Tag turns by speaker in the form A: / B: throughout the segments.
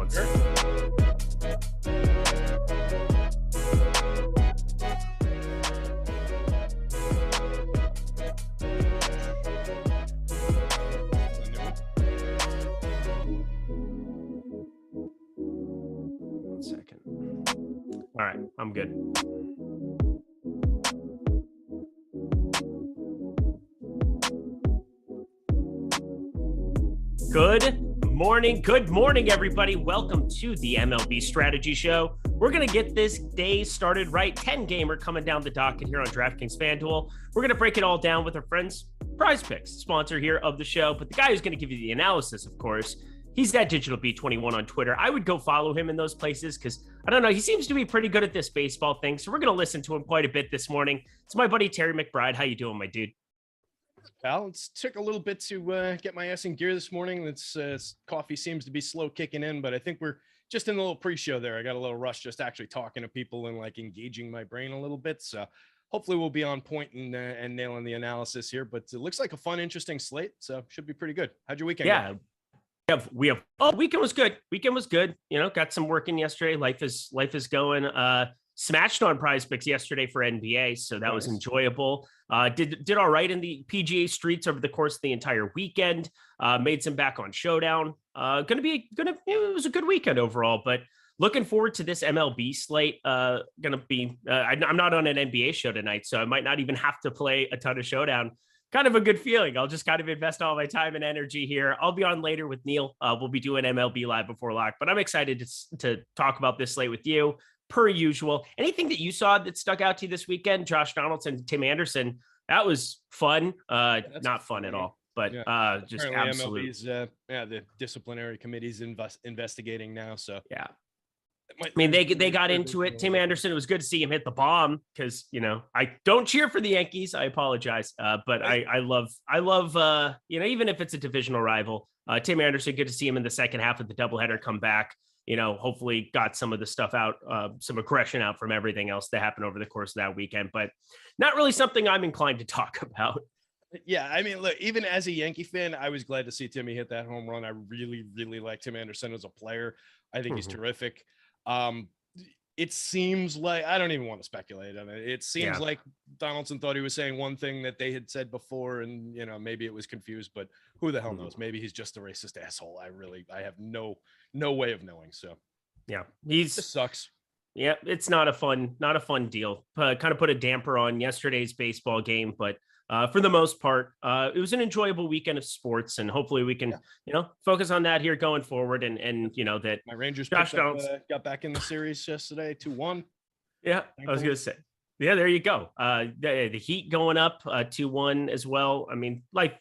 A: 1 second. All right, I'm good. Good morning, everybody. Welcome to the MLB Strategy Show. We're going to get this day started right. 10-gamer coming down the docket here on DraftKings FanDuel. We're going to break it all down with our friends, Prize Picks, sponsor here of the show. But the guy who's going to give you the analysis, of course, he's that Digital B21 on Twitter. I would go follow him in those places because, I don't know, he seems to be pretty good at this baseball thing. So we're going to listen to him quite a bit this morning. It's my buddy, Terry McBride. How you doing, my dude?
B: Pal, it took a little bit to get my ass in gear this morning. It's coffee seems to be slow kicking in, but I think we're just in the little pre-show there. I got a little rush just actually talking to people and like engaging my brain a little bit. So hopefully we'll be on point and nailing the analysis here. But it looks like a fun, interesting slate. So should be pretty good. How'd your weekend go?
A: Weekend was good. You know, got some work in yesterday. Life is going. Smashed on Prize Picks yesterday for NBA, so that was enjoyable. Did all right in the PGA streets over the course of the entire weekend. Made some back on Showdown. It was a good weekend overall, but looking forward to this MLB slate. I'm not on an NBA show tonight, so I might not even have to play a ton of Showdown. Kind of a good feeling. I'll just kind of invest all my time and energy here. I'll be on later with Neil. We'll be doing MLB Live before lock, but I'm excited to talk about this slate with you. Per usual, anything that you saw that stuck out to you this weekend? Josh Donaldson, Tim Anderson, that was fun. Not fun at all, but just absolutely.
B: MLB's, the disciplinary committee's investigating now. So
A: yeah, they got into it. Tim Anderson, it was good to see him hit the bomb because, you know, I don't cheer for the Yankees. I apologize, but I love even if it's a divisional rival, Tim Anderson, good to see him in the second half of the doubleheader come back. You know, hopefully got some of the stuff out, some aggression out from everything else that happened over the course of that weekend, but not really something I'm inclined to talk about.
B: Yeah, I mean, look, even as a Yankee fan, I was glad to see Timmy hit that home run. I really, really like Tim Anderson as a player. I think he's terrific. It seems like, I don't even want to speculate on it. It seems like Donaldson thought he was saying one thing that they had said before, and, you know, maybe it was confused, but who the hell knows? Maybe he's just a racist asshole. I have no way of knowing. So
A: yeah,
B: this sucks.
A: Yeah, it's not a fun deal. Kind of put a damper on yesterday's baseball game, but for the most part, it was an enjoyable weekend of sports, and hopefully we can, focus on that here going forward. And you know that
B: my Rangers
A: got
B: back in the series yesterday 2-1.
A: Yeah, I was gonna say. Yeah, there you go. The Heat going up 2-1 as well. I mean, life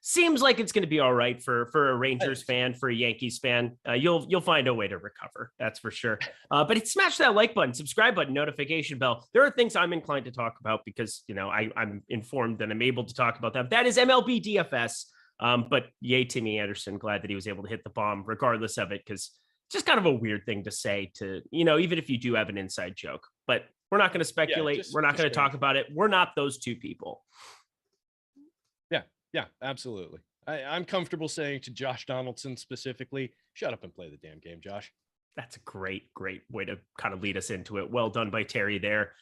A: seems like it's going to be all right for a Rangers fan, for a Yankees fan. You'll find a way to recover. That's for sure. But smash that like button, subscribe button, notification bell. There are things I'm inclined to talk about because, you know, I'm informed that I'm able to talk about them. That is MLB DFS. But yay, Timmy Anderson. Glad that he was able to hit the bomb regardless of it, because it's just kind of a weird thing to say to, you know, even if you do have an inside joke. But we're not going to speculate. We're not going to talk about it. We're not those two people.
B: Yeah, absolutely. I'm comfortable saying to Josh Donaldson specifically, shut up and play the damn game, Josh.
A: That's a great way to kind of lead us into it. Well done by Terry there.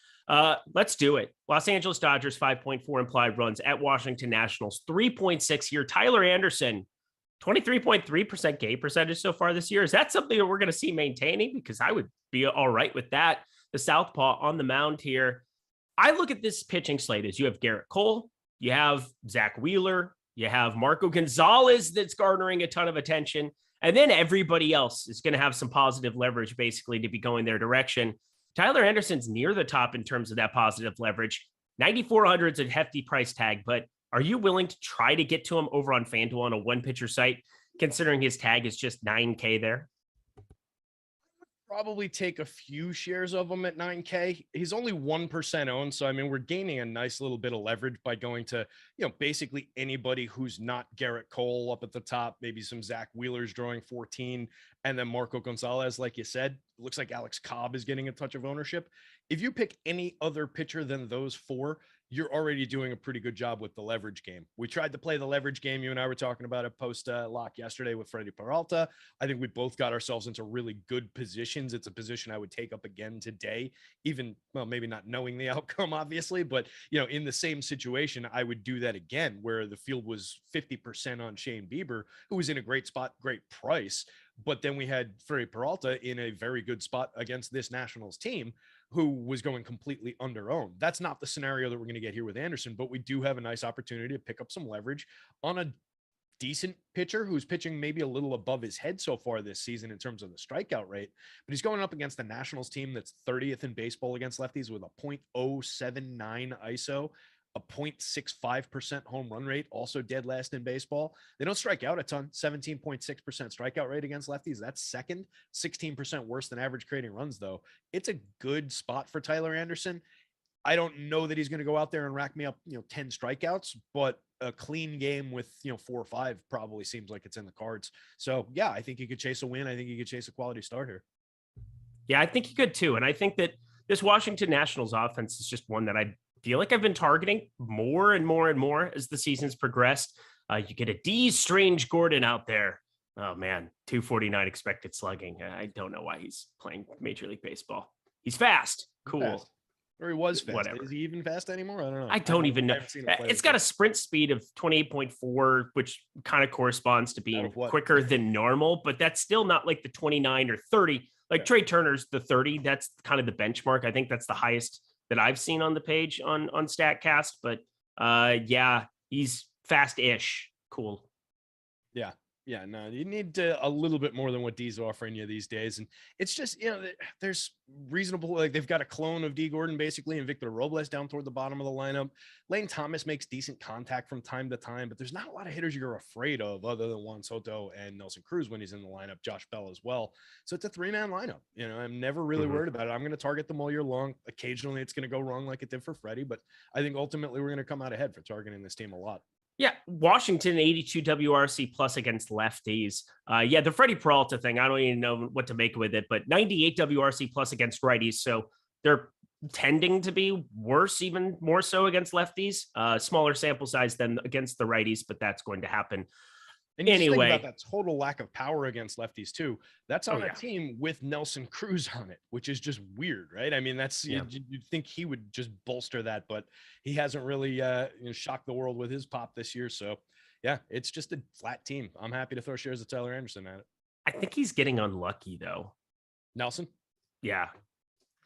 A: Let's do it. Los Angeles Dodgers, 5.4 implied runs at Washington Nationals, 3.6 here. Tyler Anderson, 23.3% K percentage so far this year. Is that something that we're going to see maintaining? Because I would be all right with that. The southpaw on the mound here. I look at this pitching slate as you have Garrett Cole, you have Zach Wheeler, you have Marco Gonzalez that's garnering a ton of attention, and then everybody else is going to have some positive leverage basically to be going their direction. Tyler Anderson's near the top in terms of that positive leverage. 9,400 is a hefty price tag, but are you willing to try to get to him over on FanDuel on a one-pitcher site, considering his tag is just 9K there?
B: Probably take a few shares of him at 9K. He's only 1% owned. So, I mean, we're gaining a nice little bit of leverage by going to, basically anybody who's not Garrett Cole up at the top, maybe some Zach Wheeler's drawing 14, and then Marco Gonzalez, like you said. It looks like Alex Cobb is getting a touch of ownership. If you pick any other pitcher than those four, you're already doing a pretty good job with the leverage game. We tried to play the leverage game. You and I were talking about it post lock yesterday with Freddie Peralta. I think we both got ourselves into really good positions. It's a position I would take up again today, even, well, maybe not knowing the outcome, obviously, but in the same situation, I would do that again, where the field was 50% on Shane Bieber, who was in a great spot, great price. But then we had Freddie Peralta in a very good spot against this Nationals team, who was going completely under owned. That's not the scenario that we're going to get here with Anderson, but we do have a nice opportunity to pick up some leverage on a decent pitcher who's pitching maybe a little above his head so far this season in terms of the strikeout rate, but he's going up against the Nationals team that's 30th in baseball against lefties with a .079 ISO, a 0.65% home run rate, also dead last in baseball. They don't strike out a ton, 17.6% strikeout rate against lefties. That's second, 16% worse than average creating runs, though. It's a good spot for Tyler Anderson. I don't know that he's going to go out there and rack me up, 10 strikeouts, but a clean game with, 4 or 5 probably seems like it's in the cards. So yeah, I think he could chase a win. I think he could chase a quality start here.
A: Yeah, I think he could too. And I think that this Washington Nationals offense is just one that I feel like I've been targeting more and more and more as the season's progressed. You get a D Strange Gordon out there. Oh man, 249 expected slugging. I don't know why he's playing Major League Baseball. He's fast. Cool.
B: Fast. Or he was fast.
A: Whatever.
B: Is he even fast anymore? I don't know.
A: I don't even know. It's got a sprint speed of 28.4, which kind of corresponds to being quicker than normal, but that's still not like the 29 or 30. Like Trey Turner's the 30. That's kind of the benchmark. I think that's the highest that I've seen on the page on StatCast, but yeah, he's fast-ish. Cool.
B: Yeah. Yeah, no, you need a little bit more than what D's offering you these days. And it's just, there's reasonable, like they've got a clone of D Gordon basically and Victor Robles down toward the bottom of the lineup. Lane Thomas makes decent contact from time to time, but there's not a lot of hitters you're afraid of other than Juan Soto and Nelson Cruz when he's in the lineup, Josh Bell as well. So it's a 3-man lineup. I'm never really worried about it. I'm going to target them all year long. Occasionally it's going to go wrong like it did for Freddie, but I think ultimately we're going to come out ahead for targeting this team a lot.
A: Yeah, Washington 82 WRC plus against lefties. Yeah, the Freddie Peralta thing, I don't even know what to make with it, but 98 WRC plus against righties. So they're tending to be worse, even more so against lefties. Smaller sample size than against the righties, but that's going to happen.
B: And anyway, think about that total lack of power against lefties too. That's on a team with Nelson Cruz on it, which is just weird, right? I mean, that's you'd think he would just bolster that, but he hasn't really shocked the world with his pop this year. So yeah, it's just a flat team. I'm happy to throw shares of Tyler Anderson at it.
A: I think he's getting unlucky though.
B: Nelson?
A: Yeah.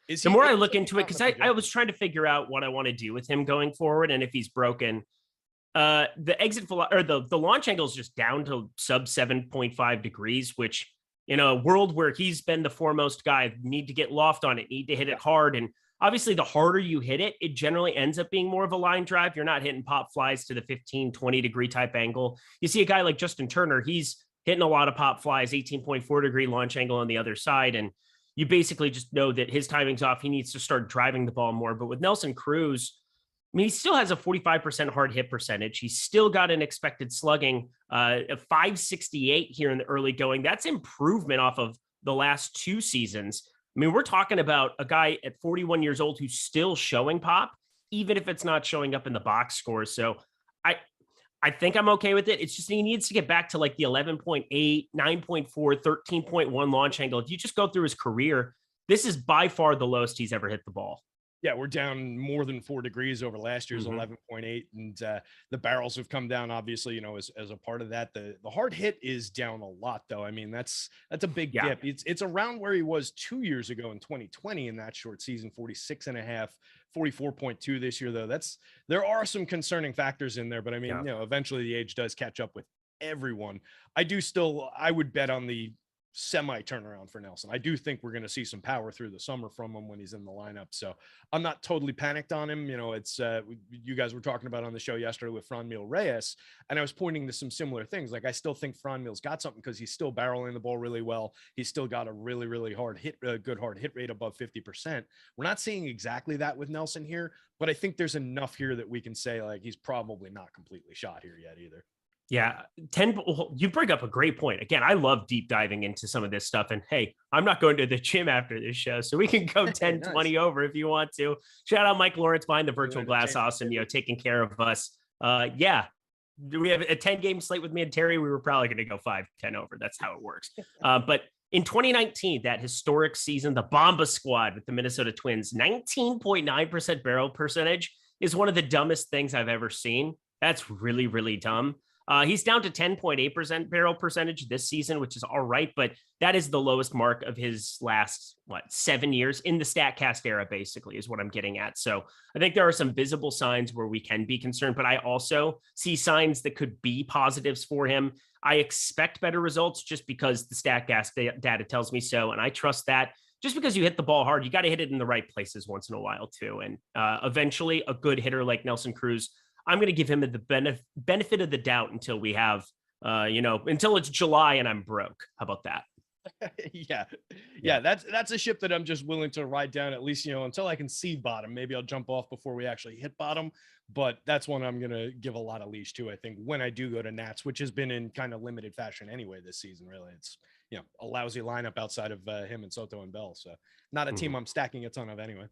A: The more I look into it, because I was trying to figure out what I want to do with him going forward, and if he's broken. The exit or the launch angle is just down to sub 7.5 degrees, which in a world where he's been the foremost guy, need to get loft on it, need to hit it hard. And obviously the harder you hit it, it generally ends up being more of a line drive. You're not hitting pop flies to the 15, 20 degree type angle. You see a guy like Justin Turner, he's hitting a lot of pop flies, 18.4 degree launch angle on the other side. And you basically just know that his timing's off. He needs to start driving the ball more. But with Nelson Cruz, I mean, he still has a 45% hard hit percentage. He's still got an expected slugging of 568 here in the early going. That's improvement off of the last 2 seasons. I mean, we're talking about a guy at 41 years old who's still showing pop, even if it's not showing up in the box scores. So I think I'm okay with it. It's just he needs to get back to like the 11.8, 9.4, 13.1 launch angle. If you just go through his career, this is by far the lowest he's ever hit the ball.
B: Yeah, we're down more than 4 degrees over last year's 11.8, and the barrels have come down, obviously, as a part of that. The hard hit is down a lot, though. I mean, that's a big dip. It's around where he was 2 years ago in 2020 in that short season, 46.5, 44.2 this year, though. There are some concerning factors in there, but I mean, eventually the age does catch up with everyone. I would bet on the semi turnaround for Nelson. I do think we're going to see some power through the summer from him when he's in the lineup. So I'm not totally panicked on him. It's you guys were talking about on the show yesterday with Franmil Reyes, and I was pointing to some similar things. Like I still think Franmil's got something because he's still barreling the ball really well. He's still got a really, really good hard hit rate above 50%. We're not seeing exactly that with Nelson here, but I think there's enough here that we can say like he's probably not completely shot here yet either.
A: Yeah, 10. You bring up a great point. Again, I love deep diving into some of this stuff. And hey, I'm not going to the gym after this show, so we can go 10,
B: Nice.
A: 20 over if you want to. Shout out Mike Lawrence behind the virtual glass. Awesome, taking care of us. Yeah, we have a 10-game slate with me and Terry. We were probably going to go 5-10 over. That's how it works. But in 2019, that historic season, the Bomba squad with the Minnesota Twins, 19.9% barrel percentage is one of the dumbest things I've ever seen. That's really, really dumb. He's down to 10.8% barrel percentage this season, which is all right, but that is the lowest mark of his last, 7 years in the StatCast era, basically, is what I'm getting at. So I think there are some visible signs where we can be concerned, but I also see signs that could be positives for him. I expect better results just because the StatCast data tells me so, and I trust that. Just because you hit the ball hard, you got to hit it in the right places once in a while, too. And eventually, a good hitter like Nelson Cruz, I'm going to give him the benefit of the doubt until we have, until it's July and I'm broke. How about that?
B: Yeah. That's a ship that I'm just willing to ride down, at least, until I can see bottom. Maybe I'll jump off before we actually hit bottom, but that's one I'm going to give a lot of leash to, I think, when I do go to Nats, which has been in kind of limited fashion anyway this season. Really, it's a lousy lineup outside of him and Soto and Bell, so not a team I'm stacking a ton of anyway.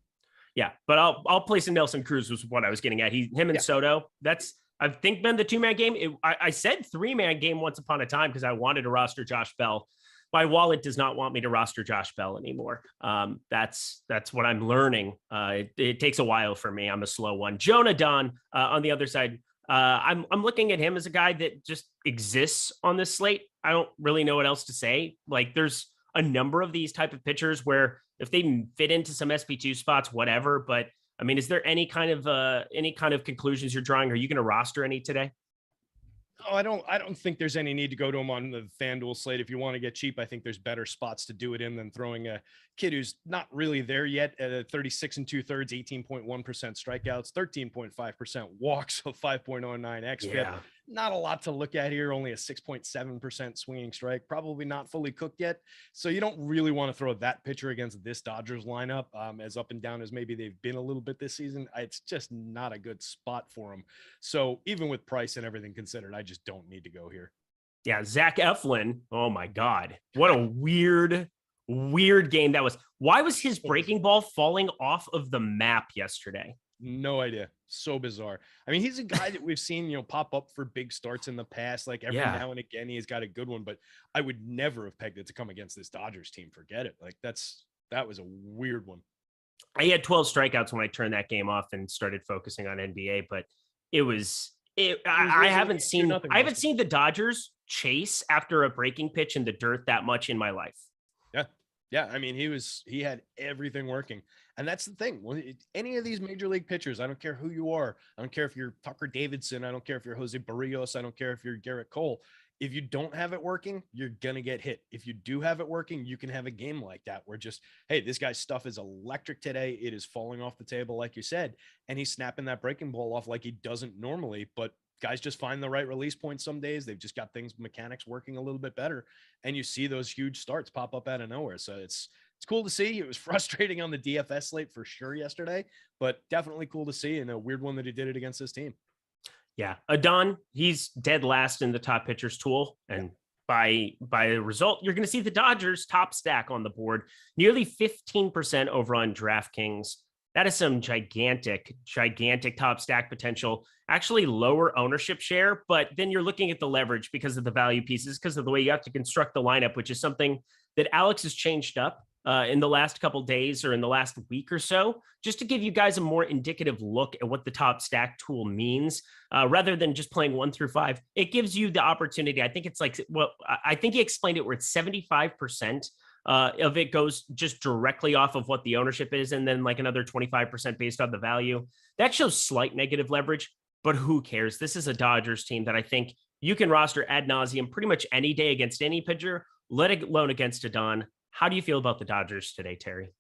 A: Yeah, but I'll place in Nelson Cruz was what I was getting at. Him and Soto. That's, I think, been the 2-man game. I said 3-man game once upon a time because I wanted to roster Josh Bell. My wallet does not want me to roster Josh Bell anymore. That's what I'm learning. It takes a while for me. I'm a slow one. Jonah Dunn on the other side. I'm looking at him as a guy that just exists on this slate. I don't really know what else to say. Like, there's a number of these type of pitchers where if they fit into some SP2 spots, whatever. But I mean, is there any kind of conclusions you're drawing? Are you going to roster any today?
B: Oh, I don't think there's any need to go to him on the FanDuel slate. If you want to get cheap, I think there's better spots to do it in than throwing a kid who's not really there yet at 36 2/3, 18.1% strikeouts, 13.5% walks, so 5.09 xFIP.
A: Yeah.
B: Not a lot to look at here, only a 6.7% swinging strike, probably not fully cooked yet. So you don't really want to throw that pitcher against this Dodgers lineup, as up and down as maybe they've been a little bit this season. It's just not a good spot for him. So even with price and everything considered, I just don't need to go here.
A: Yeah, Zach Eflin. Oh my God. What a weird game that was. Why was his breaking ball falling off of the map yesterday?
B: No idea. So bizarre. I mean, he's a guy that we've seen, pop up for big starts in the past. Like every now and again, he's got a good one, but I would never have pegged it to come against this Dodgers team. Forget it. Like that was a weird one.
A: I had 12 strikeouts when I turned that game off and started focusing on NBA, but I haven't seen the Dodgers chase after a breaking pitch in the dirt that much in my life.
B: Yeah. I mean, he had everything working. And that's the thing. Any of these major league pitchers, I don't care who you are. I don't care if you're Tucker Davidson. I don't care if you're Jose Barrios. I don't care if you're Garrett Cole. If you don't have it working, you're going to get hit. If you do have it working, you can have a game like that where just, hey, this guy's stuff is electric today. It is falling off the table, like you said, and he's snapping that breaking ball off like he doesn't normally. But guys just find the right release point some days. They've just got mechanics working a little bit better. And you see those huge starts pop up out of nowhere. So it's cool to see. It was frustrating on the DFS slate for sure yesterday, but definitely cool to see, and a weird one that he did it against his team.
A: Yeah. Adon, he's dead last in the top pitchers tool. And by the result, you're going to see the Dodgers top stack on the board, nearly 15% over on DraftKings. That is some gigantic top stack potential, actually lower ownership share, but then you're looking at the leverage because of the value pieces, because of the way you have to construct the lineup, which is something that Alex has changed up in the last couple days or in the last week or so, just to give you guys a more indicative look at what the top stack tool means, rather than just playing 1 through 5. It gives you the opportunity. I think it's like, well, I think he explained it where it's 75% of it goes just directly off of what the ownership is, and then like another 25% based on the value. That shows slight negative leverage, but who cares? This is a Dodgers team that I think you can roster ad nauseum pretty much any day against any pitcher, let alone against Adon. How do you feel about the Dodgers today, Terry?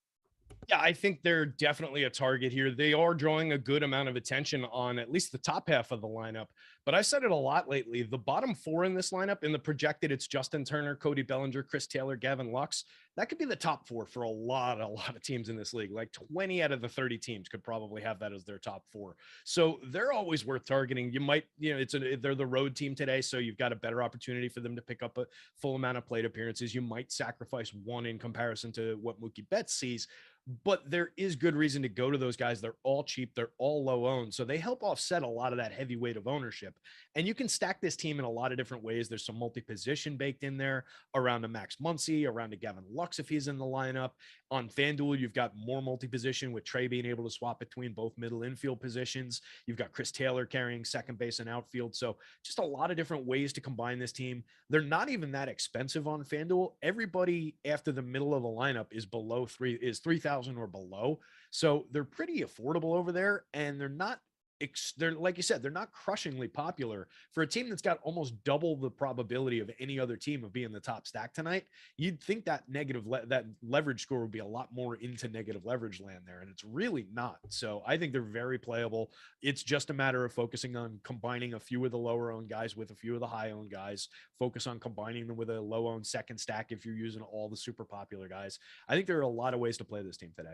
B: Yeah, I think they're definitely a target here. They are drawing a good amount of attention on at least the top half of the lineup. But I said it a lot lately. The bottom four in this lineup, in the projected, it's Justin Turner, Cody Bellinger, Chris Taylor, Gavin Lux. That could be the top four for a lot of teams in this league. Like 20 out of the 30 teams could probably have that as their top four. So they're always worth targeting. You might, they're the road team today, so you've got a better opportunity for them to pick up a full amount of plate appearances. You might sacrifice one in comparison to what Mookie Betts sees. But there is good reason to go to those guys. They're all cheap. They're all low owned. So they help offset a lot of that heavy weight of ownership. And you can stack this team in a lot of different ways. There's some multi-position baked in there around a Max Muncy, around a Gavin Lux if he's in the lineup. On FanDuel, you've got more multi-position with Trey being able to swap between both middle infield positions. You've got Chris Taylor carrying second base and outfield. So just a lot of different ways to combine this team. They're not even that expensive on FanDuel. Everybody after the middle of the lineup is below 3,000 or below. So they're pretty affordable over there. And they're like you said, they're not crushingly popular for a team that's got almost double the probability of any other team of being the top stack tonight. You'd think that that leverage score would be a lot more into negative leverage land there, and it's really not. So I think they're very playable. It's just a matter of focusing on combining a few of the lower owned guys with a few of the high owned guys. Focus on combining them with a low owned second stack if you're using all the super popular guys. I think there are a lot of ways to play this team today.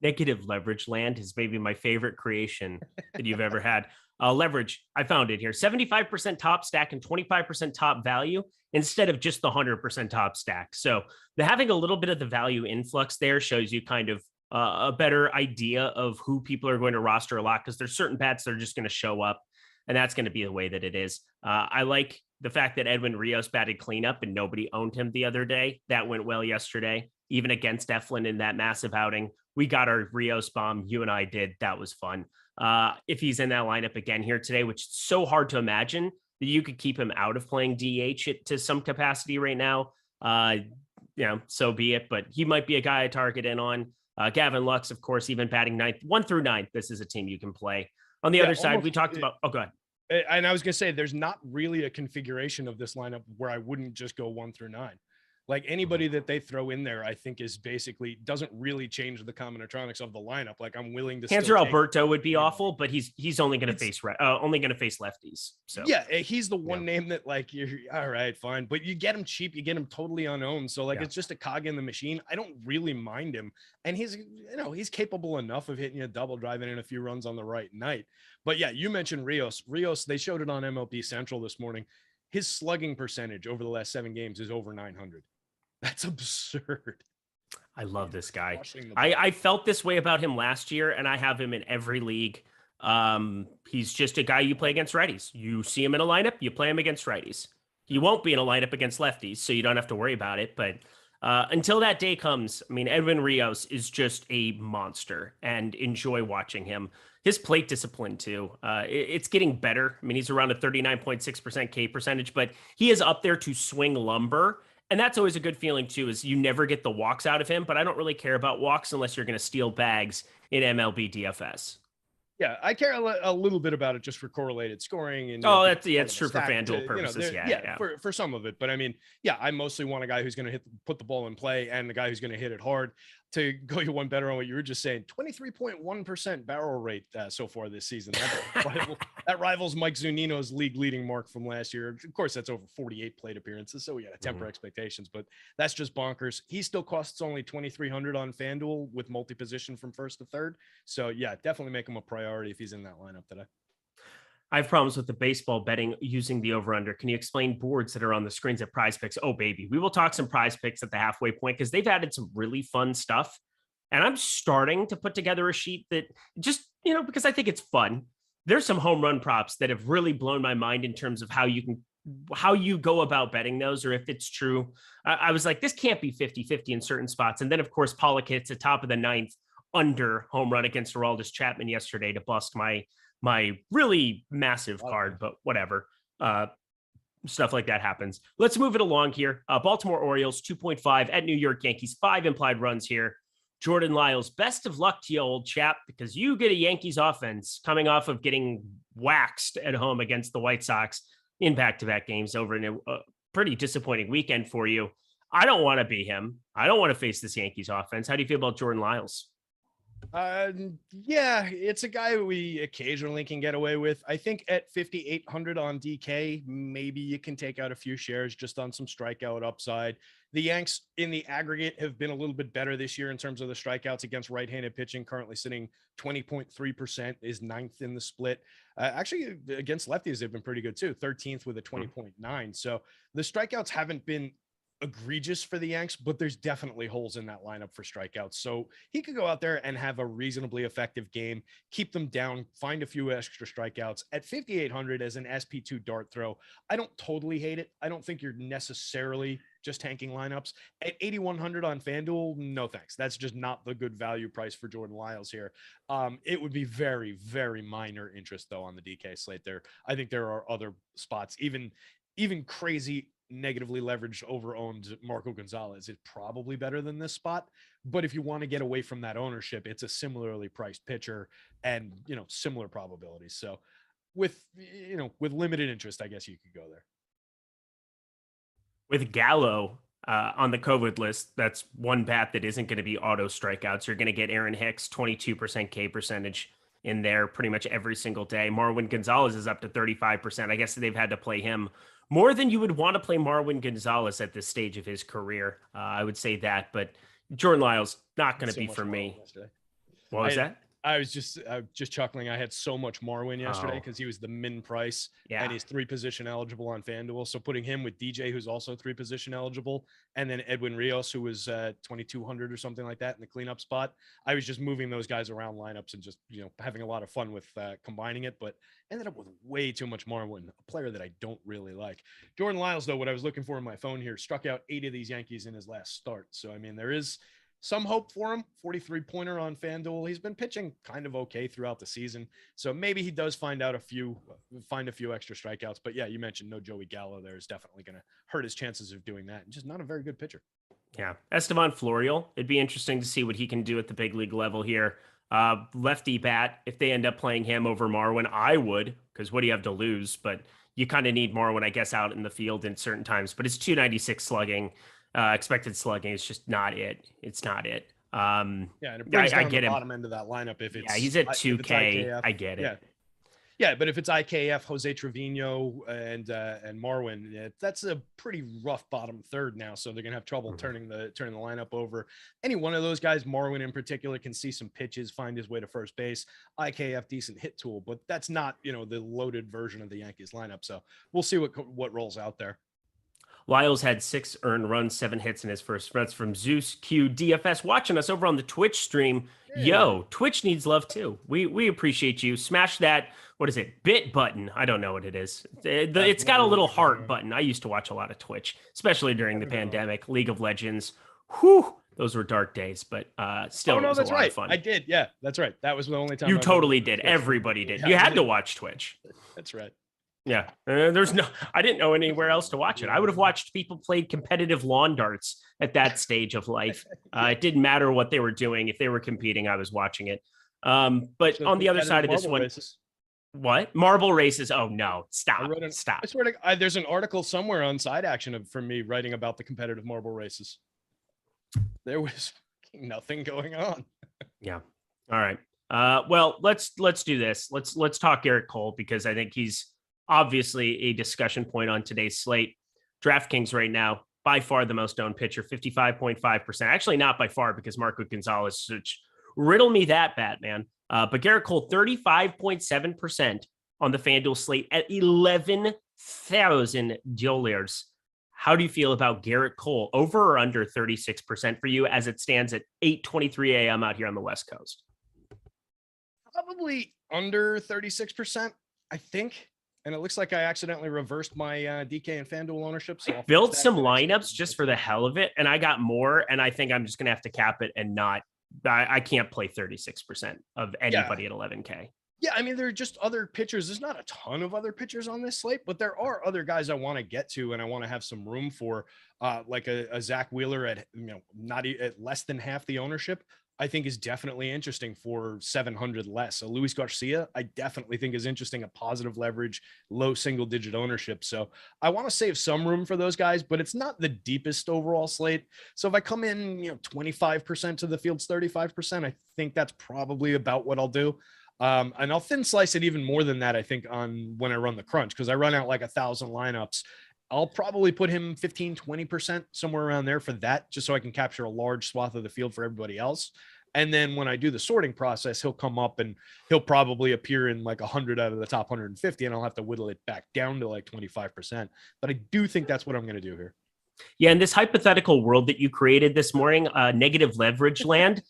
A: Negative leverage land is maybe my favorite creation that you've ever had. Leverage, I found it here. 75% top stack and 25% top value instead of just the 100% top stack. So the having a little bit of the value influx there shows you kind of a better idea of who people are going to roster a lot, because there's certain bats that are just going to show up, and that's going to be the way that it is. I like the fact that Edwin Rios batted cleanup and nobody owned him the other day. That went well yesterday, even against Eflin in that massive outing. We got our Rios bomb. You and I did. That was fun. If he's in that lineup again here today, which is so hard to imagine that you could keep him out of playing DH to some capacity right now, so be it. But he might be a guy I target in on. Gavin Lux, of course, even batting ninth, 1 through 9. This is a team you can play. On the other side, we talked about. Oh, go ahead.
B: And I was going to say, there's not really a configuration of this lineup where I wouldn't just go 1 through 9. Like anybody that they throw in there, I think is basically doesn't really change the combinatronics of the lineup. Like I'm willing to.
A: Hanser Alberto would be awful, but he's only going to face lefties. So
B: yeah, he's the one name that like you're all right, fine, but you get him cheap, you get him totally unowned. So like it's just a cog in the machine. I don't really mind him, and he's capable enough of hitting a double, driving in a few runs on the right night. But yeah, you mentioned Rios. They showed it on MLB Central this morning. His slugging percentage over the last 7 games is over 900. That's absurd.
A: I love this guy. I felt this way about him last year, and I have him in every league. He's just a guy you play against righties. You see him in a lineup, you play him against righties. He won't be in a lineup against lefties, so you don't have to worry about it. But until that day comes, I mean, Edwin Rios is just a monster, and enjoy watching him. His plate discipline, too. It's getting better. I mean, he's around a 39.6% K percentage, but he is up there to swing lumber. And that's always a good feeling, too, is you never get the walks out of him. But I don't really care about walks unless you're going to steal bags in MLB DFS.
B: Yeah, I care a little bit about it just for correlated scoring. And
A: it's true for FanDuel purposes.
B: For some of it. But I mean, I mostly want a guy who's going to put the ball in play and the guy who's going to hit it hard. To go you one better on what you were just saying, 23.1% barrel rate so far this season. That rivals Mike Zunino's league leading mark from last year. Of course, that's over 48 plate appearances, so we got to temper expectations, but that's just bonkers. He still costs only 2,300 on FanDuel with multi-position from first to third. So yeah, definitely make him a priority if he's in that lineup today.
A: I have problems with the baseball betting using the over-under. Can you explain boards that are on the screens at Prize Picks? Oh, baby. We will talk some Prize Picks at the halfway point because they've added some really fun stuff. And I'm starting to put together a sheet that just, because I think it's fun. There's some home run props that have really blown my mind in terms of how you go about betting those, or if it's true. I was like, this can't be 50-50 in certain spots. And then, of course, Pollock hits the top of the 9th under home run against Aroldis Chapman yesterday to bust my really massive card, but whatever. Stuff like that happens. Let's move it along here. Baltimore Orioles 2.5 at New York Yankees, 5 implied runs here. Jordan Lyles, best of luck to you, old chap, because you get a Yankees offense coming off of getting waxed at home against the White Sox in back-to-back games over in a pretty disappointing weekend for you. I don't want to be him. I don't want to face this Yankees offense. How do you feel about Jordan Lyles?
B: Yeah, it's a guy we occasionally can get away with. I think at 5,800 on DK, maybe you can take out a few shares just on some strikeout upside. The Yanks in the aggregate have been a little bit better this year in terms of the strikeouts against right-handed pitching, currently sitting 20.3%, is ninth in the split. Actually, against lefties, they've been pretty good too, 13th with a 20.9. So the strikeouts haven't been egregious for the Yanks, but there's definitely holes in that lineup for strikeouts. So he could go out there and have a reasonably effective game, keep them down, find a few extra strikeouts at 5,800 as an SP2 dart throw. I don't totally hate it. I don't think you're necessarily just tanking lineups at 8,100 on FanDuel. No, thanks. That's just not the good value price for Jordan Lyles here. It would be very, very minor interest though on the DK slate there. I think there are other spots, even crazy negatively leveraged over-owned Marco Gonzalez is probably better than this spot. But if you want to get away from that ownership, it's a similarly priced pitcher and, similar probabilities. So with limited interest, I guess you could go there.
A: With Gallo on the COVID list, that's one bat that isn't going to be auto strikeouts. You're going to get Aaron Hicks, 22% K percentage in there pretty much every single day. Marwin Gonzalez is up to 35%. I guess they've had to play him more than you would want to play Marwin Gonzalez at this stage of his career. I would say that, but Jordan Lyles, not going to be for me. What was that?
B: I was just chuckling. I had so much Marwin yesterday because he was the min price and he's 3-position eligible on FanDuel. So putting him with DJ, who's also 3-position eligible, and then Edwin Rios, who was 2,200 or something like that in the cleanup spot. I was just moving those guys around lineups and just, having a lot of fun with combining it, but ended up with way too much Marwin, a player that I don't really like. Jordan Lyles, though, what I was looking for in my phone here, struck out 8 of these Yankees in his last start. So, I mean, there is some hope for him. 43-pointer on FanDuel. He's been pitching kind of okay throughout the season. So maybe he does find a few extra strikeouts. But yeah, you mentioned no Joey Gallo there is definitely going to hurt his chances of doing that. And just not a very good pitcher.
A: Yeah. Estevan Florial. It'd be interesting to see what he can do at the big league level here. Lefty bat, if they end up playing him over Marwin, I would, because what do you have to lose? But you kind of need Marwin, I guess, out in the field in certain times. But it's 296 slugging. Expected slugging is just not it. It's not it.
B: And it brings down
A: get
B: the
A: him.
B: bottom end of that lineup if it's
A: he's at 2K. I get it.
B: Yeah, but if it's IKF, Jose Trevino, and Marwin, that's a pretty rough bottom third now. So they're gonna have trouble turning the lineup over. Any one of those guys, Marwin in particular, can see some pitches, find his way to first base. IKF, decent hit tool, but that's not the loaded version of the Yankees lineup. So we'll see what rolls out there.
A: Lyles had 6 earned runs, 7 hits in his first. That's from Zeus Q DFS watching us over on the Twitch stream. Hey. Yo, Twitch needs love too. We appreciate you. Smash that. What is it? Bit button. I don't know what it is. It's got a little heart button. I used to watch a lot of Twitch, especially during the pandemic. League of Legends. Whew. Those were dark days, but still, it was a lot of fun.
B: I did. Yeah, that's right. That was the only time.
A: You totally did. Everybody did. You had to watch Twitch.
B: That's right.
A: Yeah, I didn't know anywhere else to watch it. I would have watched people play competitive lawn darts at that stage of life. It didn't matter what they were doing. If they were competing, I was watching it. But on the other side of this one, what? Marble races? Oh no, stop.
B: I swear to God, there's an article somewhere on Side Action from me writing about the competitive marble races. There was nothing going on.
A: Yeah. All right. Well, let's do this. Let's talk Garrett Cole, because I think he's obviously a discussion point on today's slate. DraftKings right now, by far the most owned pitcher, 55.5%. Actually, not by far, because Marco Gonzalez, riddle me that, Batman. But Garrett Cole, 35.7% on the FanDuel slate at $11,000. How do you feel about Garrett Cole, over or under 36% for you as it stands at 8:23 a.m. out here on the West Coast?
B: Probably under 36%, I think. And it looks like I accidentally reversed my DK and FanDuel ownership. So
A: I built some lineups just for the hell of it, and I got more, and I think I'm just going to have to cap it and not – I can't play 36% of anybody at 11K.
B: Yeah, I mean, there are just other pitchers. There's not a ton of other pitchers on this slate, but there are other guys I want to get to and I want to have some room for, like a Zach Wheeler at, not at less than half the ownership. I think is definitely interesting for 700 less. So Luis Garcia, I definitely think is interesting, a positive leverage, low single digit ownership. So I want to save some room for those guys, but it's not the deepest overall slate. So if I come in, 25% to the field's 35%, I think that's probably about what I'll do. And I'll thin slice it even more than that, I think, on when I run the crunch, because I run out like 1,000 lineups. I'll probably put him 15, 20%, somewhere around there for that, just so I can capture a large swath of the field for everybody else. And then when I do the sorting process, he'll come up and he'll probably appear in like 100 out of the top 150, and I'll have to whittle it back down to like 25%. But I do think that's what I'm going to do here.
A: Yeah, in this hypothetical world that you created this morning, negative leverage land,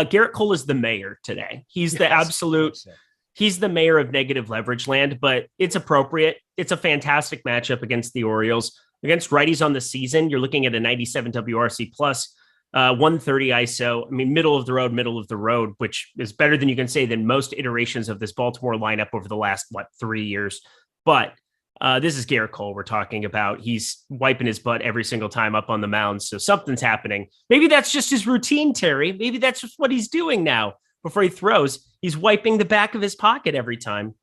A: Garrett Cole is the mayor today. He's the absolute, he's the mayor of negative leverage land, but it's appropriate. It's a fantastic matchup against the Orioles. Against righties on the season, you're looking at a 97 WRC plus, 130 ISO. I mean, middle of the road, which is better than you can say than most iterations of this Baltimore lineup over the last, 3 years. But this is Garrett Cole we're talking about. He's wiping his butt every single time up on the mound. So something's happening. Maybe that's just his routine, Terry. Maybe that's just what he's doing now before he throws. He's wiping the back of his pocket every time.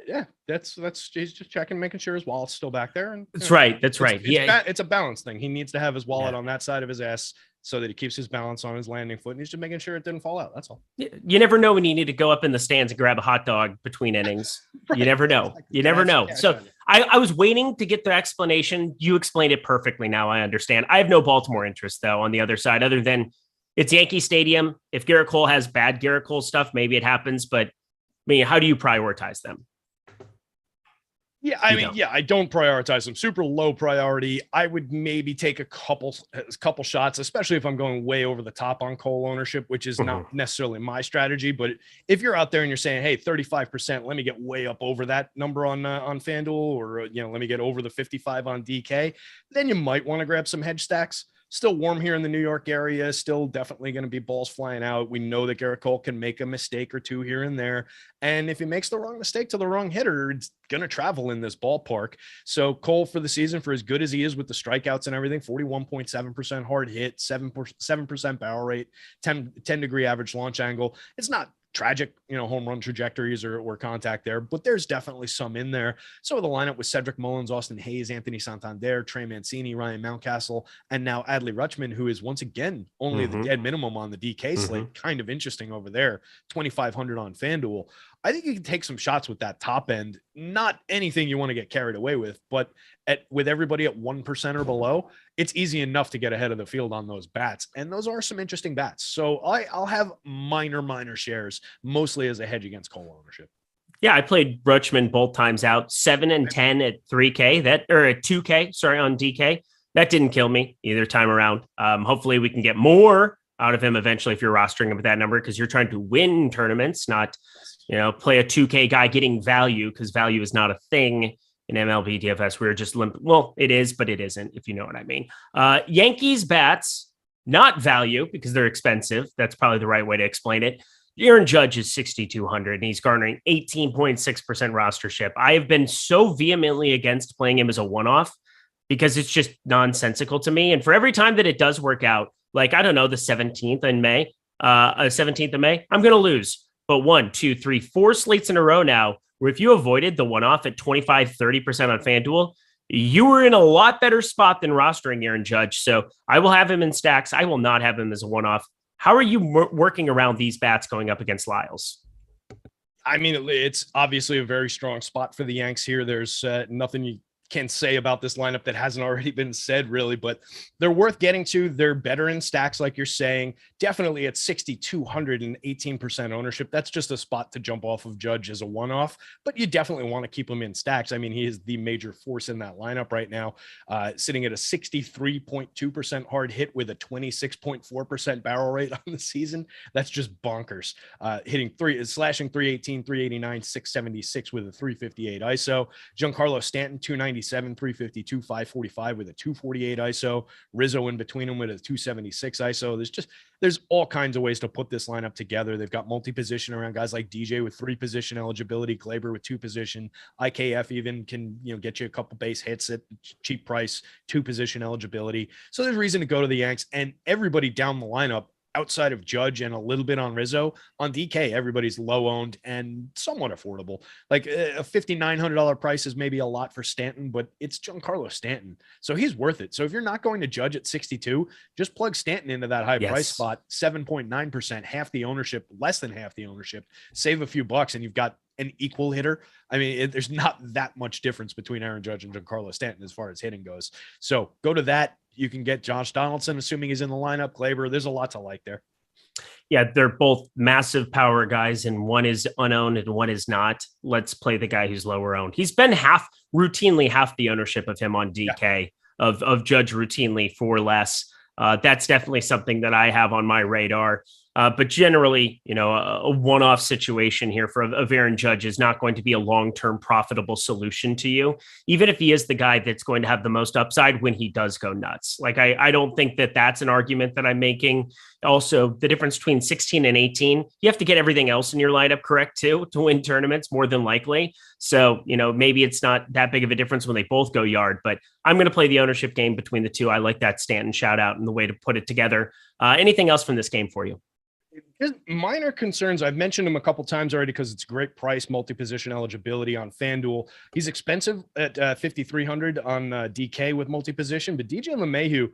B: Yeah, that's he's just checking, making sure his wallet's still back there. And
A: that's right. That's right.
B: It's a balance thing. He needs to have his wallet on that side of his ass so that he keeps his balance on his landing foot. And he's just making sure it didn't fall out. That's all.
A: You never know when you need to go up in the stands and grab a hot dog between innings. Right. You never know. Exactly. You never know. So I was waiting to get the explanation. You explained it perfectly. Now I understand. I have no Baltimore interest though on the other side, other than it's Yankee Stadium. If Garrett Cole has bad Garrett Cole stuff, maybe it happens. But I mean, how do you prioritize them?
B: Yeah, I don't prioritize them. Super low priority. I would maybe take a couple shots, especially if I'm going way over the top on Cole ownership, which is not necessarily my strategy. But if you're out there and you're saying, hey, 35%, let me get way up over that number on FanDuel, or let me get over the 55 on DK, then you might want to grab some hedge stacks. Still warm here in the New York area. Still definitely going to be balls flying out. We know that Garrett Cole can make a mistake or two here and there. And if he makes the wrong mistake to the wrong hitter, it's going to travel in this ballpark. So Cole for the season, for as good as he is with the strikeouts and everything, 41.7% hard hit, 7% barrel rate, 10 degree average launch angle. It's not tragic, home run trajectories or contact there, but there's definitely some in there. So the lineup with Cedric Mullins, Austin Hayes, Anthony Santander, Trey Mancini, Ryan Mountcastle, and now Adley Rutschman, who is once again only the dead minimum on the DK slate. Kind of interesting over there. 2,500 on FanDuel. I think you can take some shots with that top end. Not anything you want to get carried away with, but with everybody at 1% or below, it's easy enough to get ahead of the field on those bats. And those are some interesting bats. So I'll have minor shares, mostly as a hedge against Cole ownership.
A: Yeah, I played Rutschman both times out, 7 and 10 at 3K, or at 2K, on DK. That didn't kill me either time around. Hopefully we can get more out of him eventually if you're rostering him at that number, because you're trying to win tournaments, not play a 2K guy getting value, because value is not a thing in MLB DFS. We're just well, it is, but it isn't, if you know what I mean. Yankees bats, not value because they're expensive. That's probably the right way to explain it. Aaron Judge is 6,200 and he's garnering 18.6% rostership. I have been so vehemently against playing him as a one-off because it's just nonsensical to me. And for every time that it does work out, like, I don't know, the 17th of May, I'm going to lose. But 1, 2, 3, 4 slates in a row now, where if you avoided the one-off at 25, 30% on FanDuel, you were in a lot better spot than rostering Aaron Judge. So I will have him in stacks. I will not have him as a one-off. How are you working around these bats going up against Lyles?
B: I mean, it's obviously a very strong spot for the Yanks here. There's nothing you can say about this lineup that hasn't already been said, really, but they're worth getting to. They're better in stacks, like you're saying. Definitely at 6,200 and 18% ownership. That's just a spot to jump off of Judge as a one-off, but you definitely want to keep him in stacks. I mean, he is the major force in that lineup right now, sitting at a 63.2% hard hit with a 26.4% barrel rate on the season. That's just bonkers. Slashing 318, 389, 676 with a 358 ISO. Giancarlo Stanton, 297, 352, 545 with a 248 ISO. Rizzo in between them with a 276 ISO. There's all kinds of ways to put this lineup together. They've got multi-position around guys like DJ with 3-position eligibility, Glaber with 2-position, IKF even can get you a couple base hits at cheap price, 2-position eligibility. So there's reason to go to the Yanks, and everybody down the lineup outside of Judge and a little bit on Rizzo. On DK, everybody's low owned and somewhat affordable. Like a $5,900 price is maybe a lot for Stanton, but it's Giancarlo Stanton. So he's worth it. So if you're not going to Judge at 62, just plug Stanton into that high price spot, 7.9%, half the ownership, less than half the ownership, save a few bucks and you've got an equal hitter. I mean, there's not that much difference between Aaron Judge and Giancarlo Stanton as far as hitting goes. So go to that. You can get Josh Donaldson, assuming he's in the lineup. Glaber, there's a lot to like there.
A: Yeah, they're both massive power guys, and one is unowned and one is not. Let's play the guy who's lower owned. He's been routinely half the ownership of him on DK, of Judge routinely for less. That's definitely something that I have on my radar. But generally, a one-off situation here for a Aaron Judge is not going to be a long-term profitable solution to you, even if he is the guy that's going to have the most upside when he does go nuts. Like, I don't think that that's an argument that I'm making. Also, the difference between 16 and 18, you have to get everything else in your lineup correct too, to win tournaments more than likely. So, maybe it's not that big of a difference when they both go yard, but I'm going to play the ownership game between the two. I like that Stanton shout out and the way to put it together. Anything else from this game for you?
B: Just minor concerns. I've mentioned him a couple times already because it's great price, multi-position eligibility on FanDuel. He's expensive at $5,300 on DK with multi-position, but DJ LeMahieu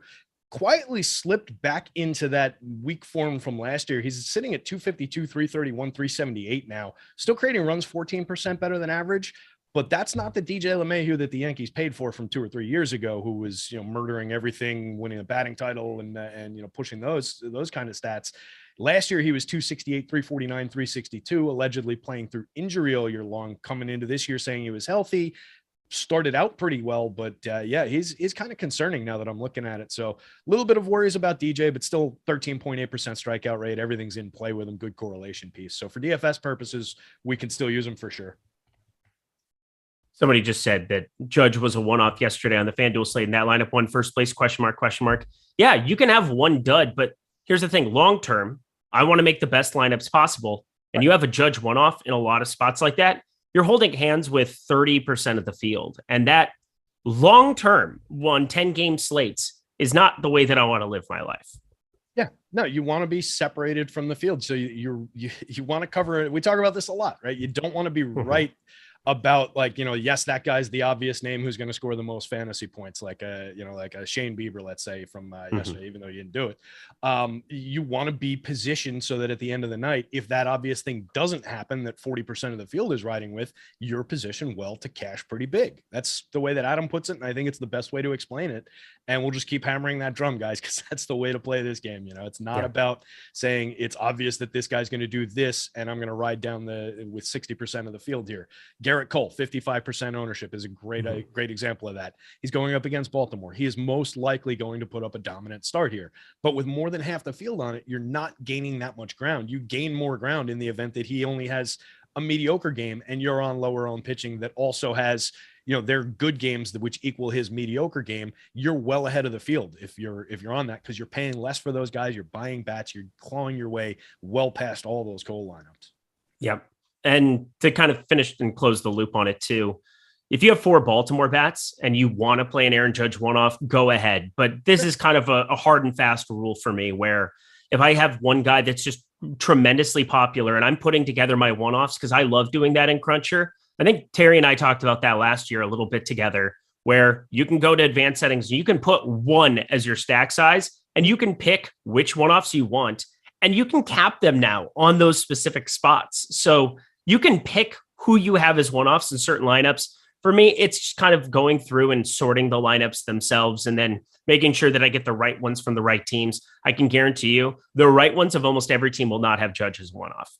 B: quietly slipped back into that weak form from last year. He's sitting at 252, 331, 378 now, still creating runs 14% better than average. But that's not the DJ LeMahieu that the Yankees paid for from 2 or 3 years ago, who was, murdering everything, winning a batting title and pushing those kind of stats. Last year, he was 268, 349, 362, allegedly playing through injury all year long, coming into this year saying he was healthy, started out pretty well, but he's kind of concerning now that I'm looking at it. So a little bit of worries about DJ, but still 13.8% strikeout rate. Everything's in play with him. Good correlation piece. So for DFS purposes, we can still use him for sure.
A: Somebody just said that Judge was a one-off yesterday on the FanDuel slate, and that lineup won first place, question mark. Yeah, you can have one dud, but here's the thing. Long-term, I want to make the best lineups possible. And you have a Judge one-off in a lot of spots like that. You're holding hands with 30% of the field. And that long-term, 10-game slates is not the way that I want to live my life.
B: Yeah, no, you want to be separated from the field. So you want to cover it. We talk about this a lot, right? You don't want to be right about yes, that guy's the obvious name who's going to score the most fantasy points, like a Shane Bieber, let's say, from yesterday, even though you didn't do it. You want to be positioned so that at the end of the night, if that obvious thing doesn't happen, that 40% of the field is riding with, you're positioned well to cash pretty big. That's the way that Adam puts it. And I think it's the best way to explain it. And we'll just keep hammering that drum, guys, because that's the way to play this game. It's not about saying it's obvious that this guy's going to do this and I'm going to ride down with 60% of the field here. Garrett Cole, 55% ownership is a great example of that. He's going up against Baltimore. He is most likely going to put up a dominant start here, but with more than half the field on it, you're not gaining that much ground. You gain more ground in the event that he only has a mediocre game and you're on lower owned pitching that also has, they're good games which equal his mediocre game. You're well ahead of the field if you're on that, because you're paying less for those guys. You're buying bats. You're clawing your way well past all those Cole lineups.
A: Yep. And to kind of finish and close the loop on it too, if you have 4 Baltimore bats and you want to play an Aaron Judge one-off, go ahead. But this is kind of a hard and fast rule for me, where if I have one guy that's just tremendously popular and I'm putting together my one-offs, because I love doing that in Cruncher. I think Terry and I talked about that last year a little bit together, where you can go to advanced settings, you can put 1 as your stack size, and you can pick which one-offs you want, and you can cap them now on those specific spots. So you can pick who you have as one-offs in certain lineups. For me, it's just kind of going through and sorting the lineups themselves and then making sure that I get the right ones from the right teams. I can guarantee you the right ones of almost every team will not have Judge as one-off.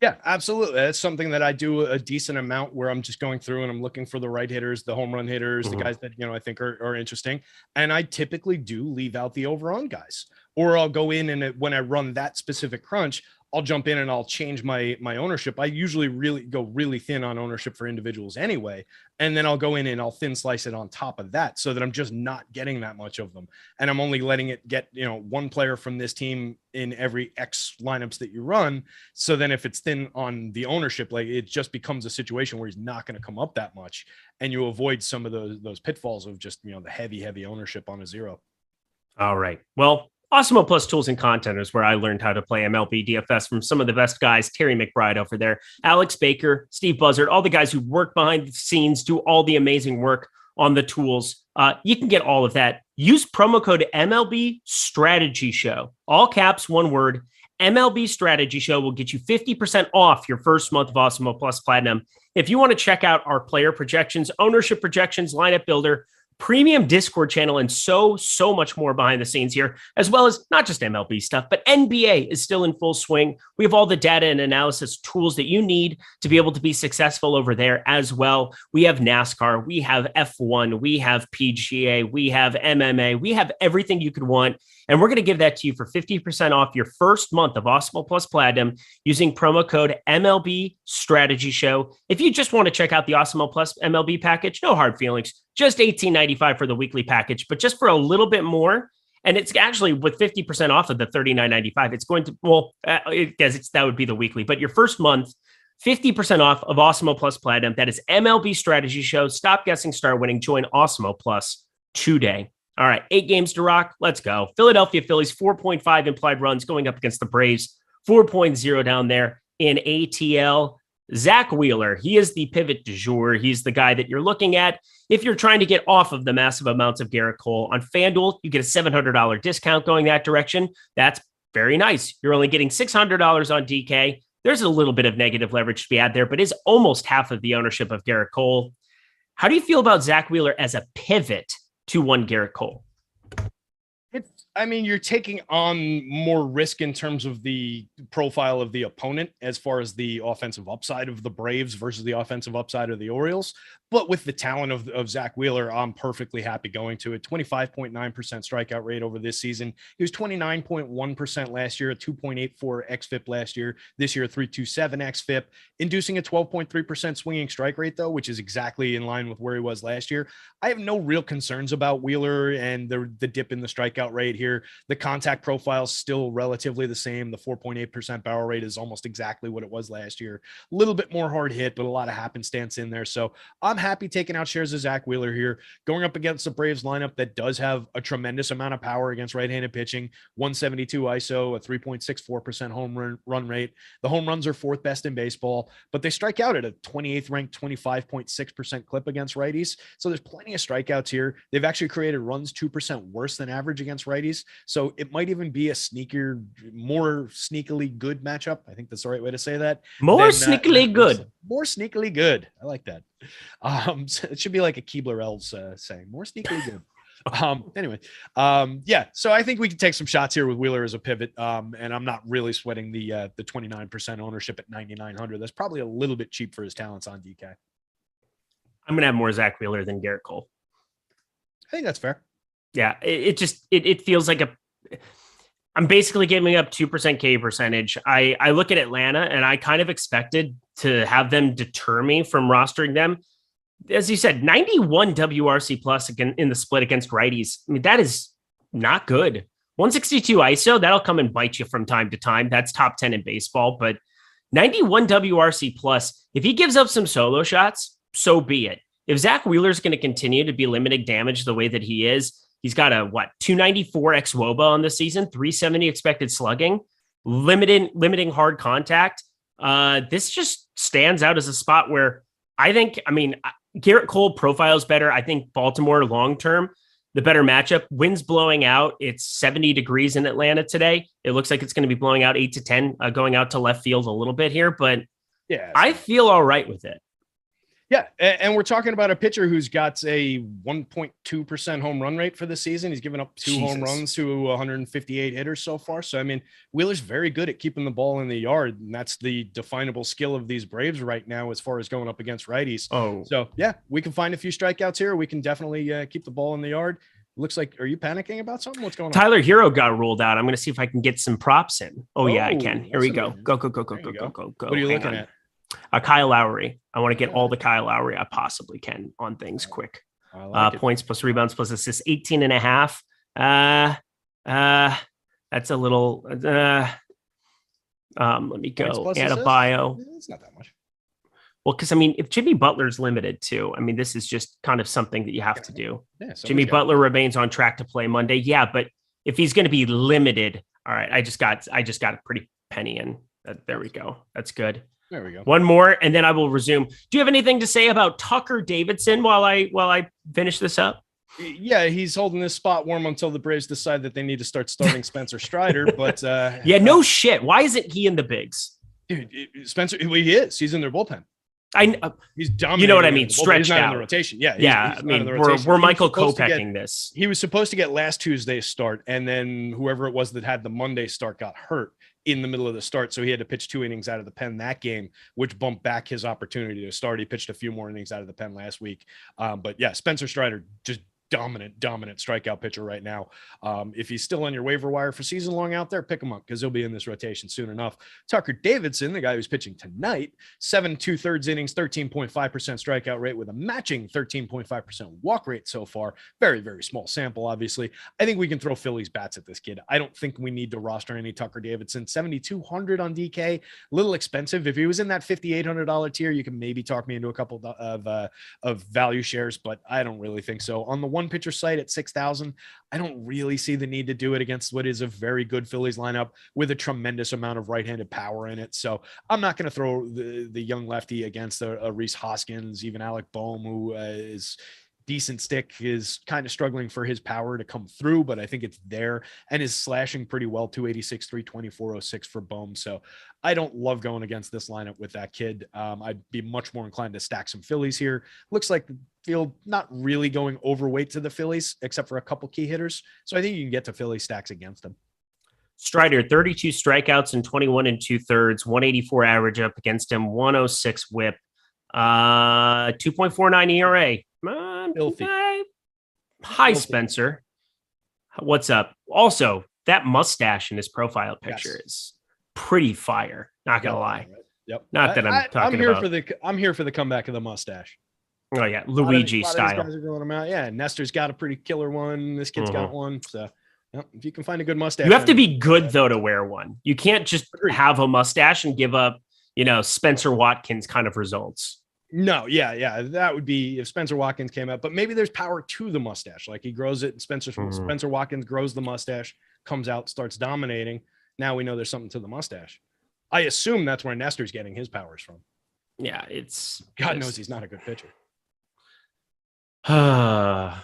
B: Yeah, absolutely. That's something that I do a decent amount, where I'm just going through and I'm looking for the right hitters, the home run hitters, the guys that, I think are interesting. And I typically do leave out the over-on guys, or I'll go in and when I run that specific crunch, I'll jump in and I'll change my ownership. I usually go really thin on ownership for individuals anyway. And then I'll go in and I'll thin slice it on top of that, so that I'm just not getting that much of them. And I'm only letting it get, 1 player from this team in every X lineups that you run. So then if it's thin on the ownership, like, it just becomes a situation where he's not going to come up that much. And you avoid some of those pitfalls of just, the heavy ownership on a 0.
A: All right. Well, Awesemo Plus Tools and Content is where I learned how to play MLB DFS from some of the best guys, Terry McBride over there, Alex Baker, Steve Buzzard, all the guys who work behind the scenes, do all the amazing work on the tools. You can get all of that. Use promo code MLB Strategy Show. All caps, one word. MLB Strategy Show will get you 50% off your first month of Awesemo Plus Platinum. If you want to check out our player projections, ownership projections, lineup builder, premium Discord channel, and so much more behind the scenes here, as well as not just MLB stuff, but NBA is still in full swing. We have all the data and analysis tools that you need to be able to be successful over there as well. We have NASCAR, we have F1, we have PGA, we have MMA, we have everything you could want. And we're going to give that to you for 50% off your first month of Awesemo Plus Platinum using promo code MLB Strategy Show. If you just want to check out the Awesemo Plus MLB package, no hard feelings, just $18.95 for the weekly package, but just for a little bit more. And it's actually with 50% off of the $39.95. It's going to, that would be the weekly, but your first month, 50% off of Awesemo Plus Platinum. That is MLB Strategy Show. Stop guessing, start winning. Join Awesemo Plus today. All right, 8 games to rock. Let's go. Philadelphia Phillies, 4.5 implied runs going up against the Braves, 4.0 down there in ATL. Zach Wheeler, he is the pivot du jour. He's the guy that you're looking at if you're trying to get off of the massive amounts of Garrett Cole. On FanDuel, you get a $700 discount going that direction. That's very nice. You're only getting $600 on DK. There's a little bit of negative leverage to be had there, but is almost half of the ownership of Garrett Cole. How do you feel about Zach Wheeler as a pivot to one Garrett Cole?
B: You're taking on more risk in terms of the profile of the opponent as far as the offensive upside of the Braves versus the offensive upside of the Orioles. But with the talent of Zach Wheeler, I'm perfectly happy going to it. 25.9% strikeout rate over this season. He was 29.1% last year, a 2.84 xFIP last year. This year, a 3.27 xFIP, inducing a 12.3% swinging strike rate, though, which is exactly in line with where he was last year. I have no real concerns about Wheeler and the dip in the strikeout rate here. The contact profile is still relatively the same. The 4.8% barrel rate is almost exactly what it was last year. A little bit more hard hit, but a lot of happenstance in there. So I'm happy taking out shares of Zach Wheeler here, going up against the Braves lineup that does have a tremendous amount of power against right-handed pitching. 172 ISO, a 3.64% home run rate. The home runs are 4th best in baseball, but they strike out at a 28th ranked 25.6% clip against righties. So there's plenty of strikeouts here. They've actually created runs 2% worse than average against righties. So it might even be a more sneakily good matchup. I think that's the right way to say that.
A: More sneakily good.
B: More sneakily good. I like that. So it should be like a Keebler-Elves saying, more sneakily good. So I think we can take some shots here with Wheeler as a pivot. And I'm not really sweating the 29% ownership at 9,900. That's probably a little bit cheap for his talents on DK.
A: I'm going to have more Zach Wheeler than Garrett Cole.
B: I think that's fair.
A: Yeah, it feels like I'm basically giving up 2% K percentage. I look at Atlanta and I kind of expected to have them deter me from rostering them. As you said, 91 WRC plus again in the split against righties. I mean, that is not good. 162 ISO, that'll come and bite you from time to time. That's top 10 in baseball, but 91 WRC plus, if he gives up some solo shots, so be it. If Zach Wheeler's going to continue to be limiting damage the way that he is, he's got a 294 xWOBA on the season, 370 expected slugging, limiting hard contact. This just stands out as a spot where Garrett Cole profiles better. I think Baltimore long-term, the better matchup. Wind's blowing out. It's 70 degrees in Atlanta today. It looks like it's going to be blowing out 8 to 10, going out to left field a little bit here, but yeah, I feel all right with it.
B: Yeah, and we're talking about a pitcher who's got a 1.2% home run rate for the season. He's given up 2 home runs to 158 hitters so far. So, Wheeler's very good at keeping the ball in the yard, and that's the definable skill of these Braves right now as far as going up against righties.
A: Oh.
B: So, yeah, we can find a few strikeouts here. We can definitely keep the ball in the yard. Looks like, are you panicking about something? What's going on?
A: Tyler Hero got ruled out. I'm going to see if I can get some props in. Oh yeah, I can. Here we go. Go.
B: What are you looking at?
A: Kyle Lowry. I want to get all the Kyle Lowry I possibly can on things quick. Points plus rebounds plus assists, 18.5. That's a little, let me go add a bio.
B: It's not that much.
A: Well, because if Jimmy Butler's limited too, this is just kind of something that you have to do. Yeah, Jimmy Butler remains on track to play Monday. Yeah, but if he's going to be limited, all right, I just got a pretty penny in. There we go. That's good.
B: There we go.
A: One more, and then I will resume. Do you have anything to say about Tucker Davidson while I finish this up?
B: Yeah, he's holding this spot warm until the Braves decide that they need to start starting Spencer Strider. But
A: yeah, no shit. Why isn't he in the bigs?
B: Dude, Spencer, well, he is. He's in their bullpen. He's dominating.
A: You know what I mean? Stretched
B: out
A: out
B: in the rotation. Yeah,
A: yeah. I mean, we're Michael Kopeching this.
B: He was supposed to get last Tuesday's start, and then whoever it was that had the Monday start got hurt in the middle of the start, so he had to pitch 2 innings out of the pen that game, which bumped back his opportunity to start. He pitched a few more innings out of the pen last week, but yeah, Spencer Strider just dominant strikeout pitcher right now. If he's still on your waiver wire for season long out there, pick him up because he'll be in this rotation soon enough. Tucker Davidson, the guy who's pitching tonight, 7 2/3 innings, 13.5% strikeout rate with a matching 13.5% walk rate so far. Very, very small sample, obviously. I think we can throw Phillies bats at this kid. I don't think we need to roster any Tucker Davidson. 7,200 on DK, a little expensive. If he was in that $5,800 tier, you can maybe talk me into a couple of value shares, but I don't really think so. On the one pitcher site at 6,000, I don't really see the need to do it against what is a very good Phillies lineup with a tremendous amount of right-handed power in it. So I'm not going to throw the young lefty against a Rhys Hoskins, even Alec Boehm, who is decent stick, is kind of struggling for his power to come through, but I think it's there and is slashing pretty well. 286, 320, 406 for Boehm. So I don't love going against this lineup with that kid. I'd be much more inclined to stack some Phillies here. Looks like the field not really going overweight to the Phillies, except for a couple key hitters. So I think you can get to Philly stacks against them.
A: Strider, 32 strikeouts and 21 2/3, 184 average up against him, 106 whip, 2.49 ERA.
B: Filthy.
A: Hi, Spencer. What's up? Also, that mustache in his profile picture is pretty fire. Not gonna lie.
B: Right. Yep.
A: Not that I'm here
B: about. I'm here for the comeback of the mustache.
A: Oh yeah, Luigi style.
B: These guys are growing them out. Yeah, Nestor's got a pretty killer one. This kid's got one. So if you can find a good mustache,
A: you have to be good though to wear one. You can't just have a mustache and give up, Spencer Watkins kind of results.
B: No, yeah, that would be if Spencer Watkins came out, but maybe there's power to the mustache. Like he grows it, and Spencer Watkins grows the mustache, comes out, starts dominating. Now we know there's something to the mustache. I assume that's where Nestor's getting his powers from.
A: Yeah,
B: God knows he's not a good pitcher.
A: All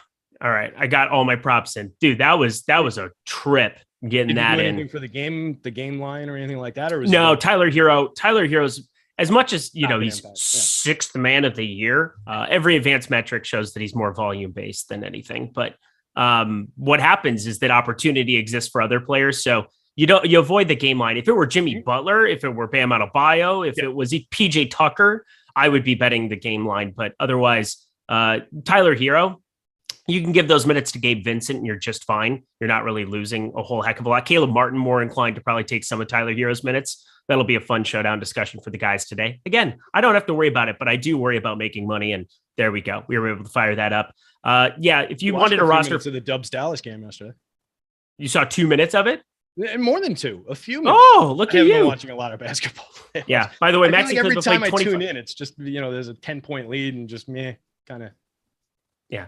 A: right, I got all my props in, dude. That was a trip getting that in
B: for the game line or anything like that. Or was
A: no Tyler Hero's. As much as, he's sixth man of the year, every advanced metric shows that he's more volume based than anything. But what happens is that opportunity exists for other players. So you avoid the game line. If it were Jimmy Butler, if it were Bam Adebayo, if it was PJ Tucker, I would be betting the game line. But otherwise, Tyler Hero, you can give those minutes to Gabe Vincent and you're just fine. You're not really losing a whole heck of a lot. Caleb Martin, more inclined to probably take some of Tyler Hero's minutes. That'll be a fun showdown discussion for the guys today. Again, I don't have to worry about it, but I do worry about making money. And there we go. We were able to fire that up. If you wanted a roster
B: to the Dubs Dallas game yesterday,
A: you saw 2 minutes of it.
B: More than 2, a few minutes.
A: Oh, look at you!
B: Been watching a lot of basketball.
A: Yeah. By the way, Maxi
B: every time I tune in, it's just there's a 10-point lead and just kind of.
A: Yeah,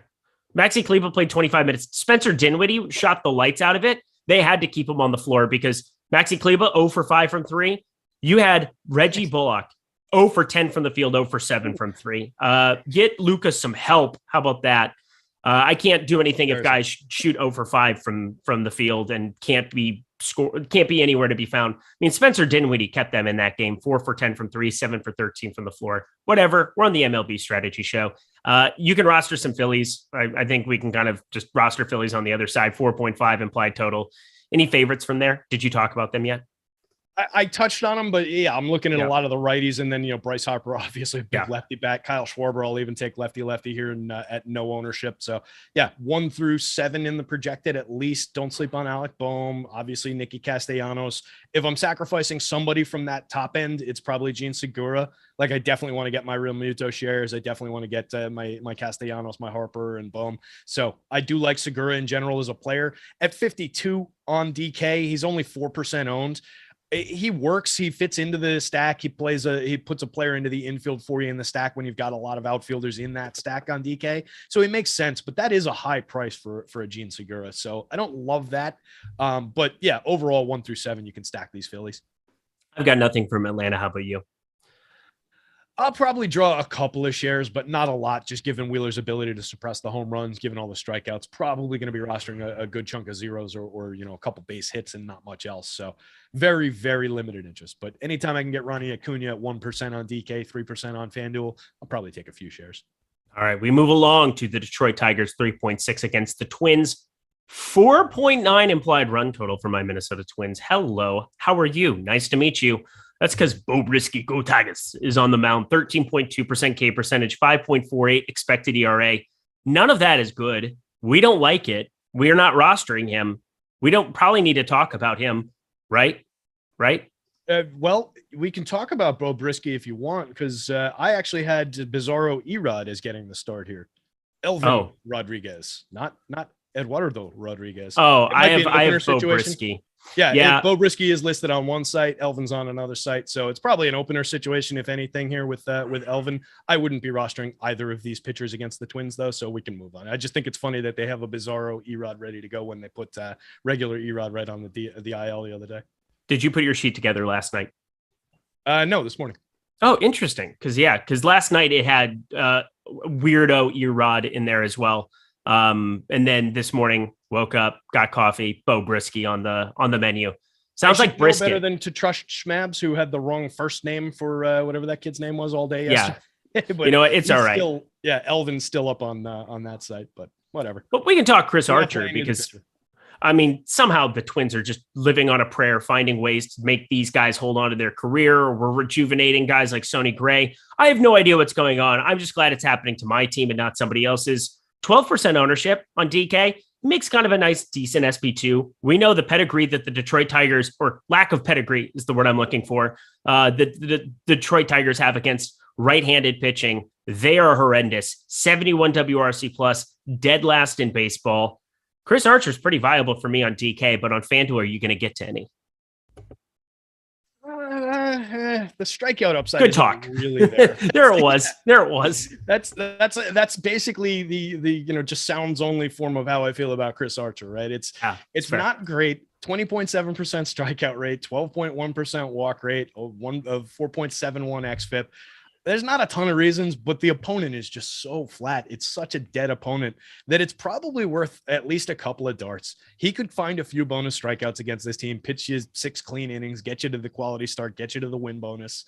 A: Maxi Kleber played 25 minutes. Spencer Dinwiddie shot the lights out of it. They had to keep him on the floor because Maxi Kleber 0 for 5 from 3. You had Reggie Bullock 0 for 10 from the field, 0 for 7 from 3. Get Lucas some help. How about that? I can't do anything if guys shoot 0 for 5 from the field and can't be anywhere to be found. I mean, Spencer Dinwiddie kept them in that game, 4 for 10 from 3, 7 for 13 from the floor. Whatever. We're on the MLB strategy show. You can roster some Phillies. I think we can kind of just roster Phillies on the other side, 4.5 implied total. Any favorites from there? Did you talk about them yet?
B: I touched on them, but yeah, I'm looking at a lot of the righties, and then Bryce Harper, obviously big lefty bat. Kyle Schwarber, I'll even take lefty here at no ownership. So yeah, 1 through 7 in the projected at least. Don't sleep on Alec Boehm, obviously Nicky Castellanos. If I'm sacrificing somebody from that top end, it's probably Gene Segura. Like I definitely want to get my Real Muto shares. I definitely want to get my Castellanos, my Harper, and Boehm. So I do like Segura in general as a player. At 52 on DK, he's only 4% owned. He works. He fits into the stack. He puts a player into the infield for you in the stack when you've got a lot of outfielders in that stack on DK. So it makes sense, but that is a high price for a Gene Segura. So I don't love that. But yeah, overall 1 through 7, you can stack these Phillies.
A: I've got nothing from Atlanta. How about you?
B: I'll probably draw a couple of shares, but not a lot, just given Wheeler's ability to suppress the home runs, given all the strikeouts. Probably going to be rostering a good chunk of zeros or a couple base hits and not much else. So very, very limited interest. But anytime I can get Ronnie Acuna at 1% on DK, 3% on FanDuel, I'll probably take a few shares.
A: All right, we move along to the Detroit Tigers, 3.6 against the Twins. 4.9 implied run total for my Minnesota Twins. Hello, how are you? Nice to meet you. That's because Bo Brisky, go Tigers, is on the mound. 13.2% K percentage, 5.48 expected ERA. None of that is good. We don't like it. We are not rostering him. We don't probably need to talk about him, right? Right?
B: Well, we can talk about Bo Brisky if you want, because I actually had Bizarro Erod as getting the start here. Elvin Rodriguez, not Eduardo Rodriguez.
A: Oh, I have Bo Brisky.
B: Yeah. Bo Brisky is listed on one site. Elvin's on another site. So it's probably an opener situation, if anything, here with Elvin. I wouldn't be rostering either of these pitchers against the Twins, though, so we can move on. I just think it's funny that they have a Bizarro Erod ready to go when they put regular Erod right on the IL the other day.
A: Did you put your sheet together last night?
B: No, this morning.
A: Oh, interesting. Because last night it had weirdo Erod in there as well. And then this morning, woke up, got coffee, Bo Brisky on the menu. Sounds like brisket.
B: Better than to trust Schmabs, who had the wrong first name for whatever that kid's name was all day yesterday.
A: Yeah, but you know what? It's all right.
B: Elvin's still up on that site, but whatever.
A: But we can talk Chris Archer because, I mean, somehow the Twins are just living on a prayer, finding ways to make these guys hold on to their career. We're rejuvenating guys like Sonny Gray. I have no idea what's going on. I'm just glad it's happening to my team and not somebody else's. 12% ownership on DK makes kind of a nice, decent SP2. We know the pedigree that the Detroit Tigers, or lack of pedigree is the word I'm looking for, the Detroit Tigers have against right-handed pitching. They are horrendous. 71 WRC plus, dead last in baseball. Chris Archer's pretty viable for me on DK, but on FanDuel, are you going to get to any?
B: The strikeout upside.
A: Good talk.
B: Really there.
A: There it was.
B: That's basically the just sounds only form of how I feel about Chris Archer, right? It's not great. 20.7% strikeout rate, 12.1% walk rate, of 4.71 xFIP. There's not a ton of reasons, but the opponent is just so flat. It's such a dead opponent that it's probably worth at least a couple of darts. He could find a few bonus strikeouts against this team, pitch you 6 clean innings, get you to the quality start, get you to the win bonus.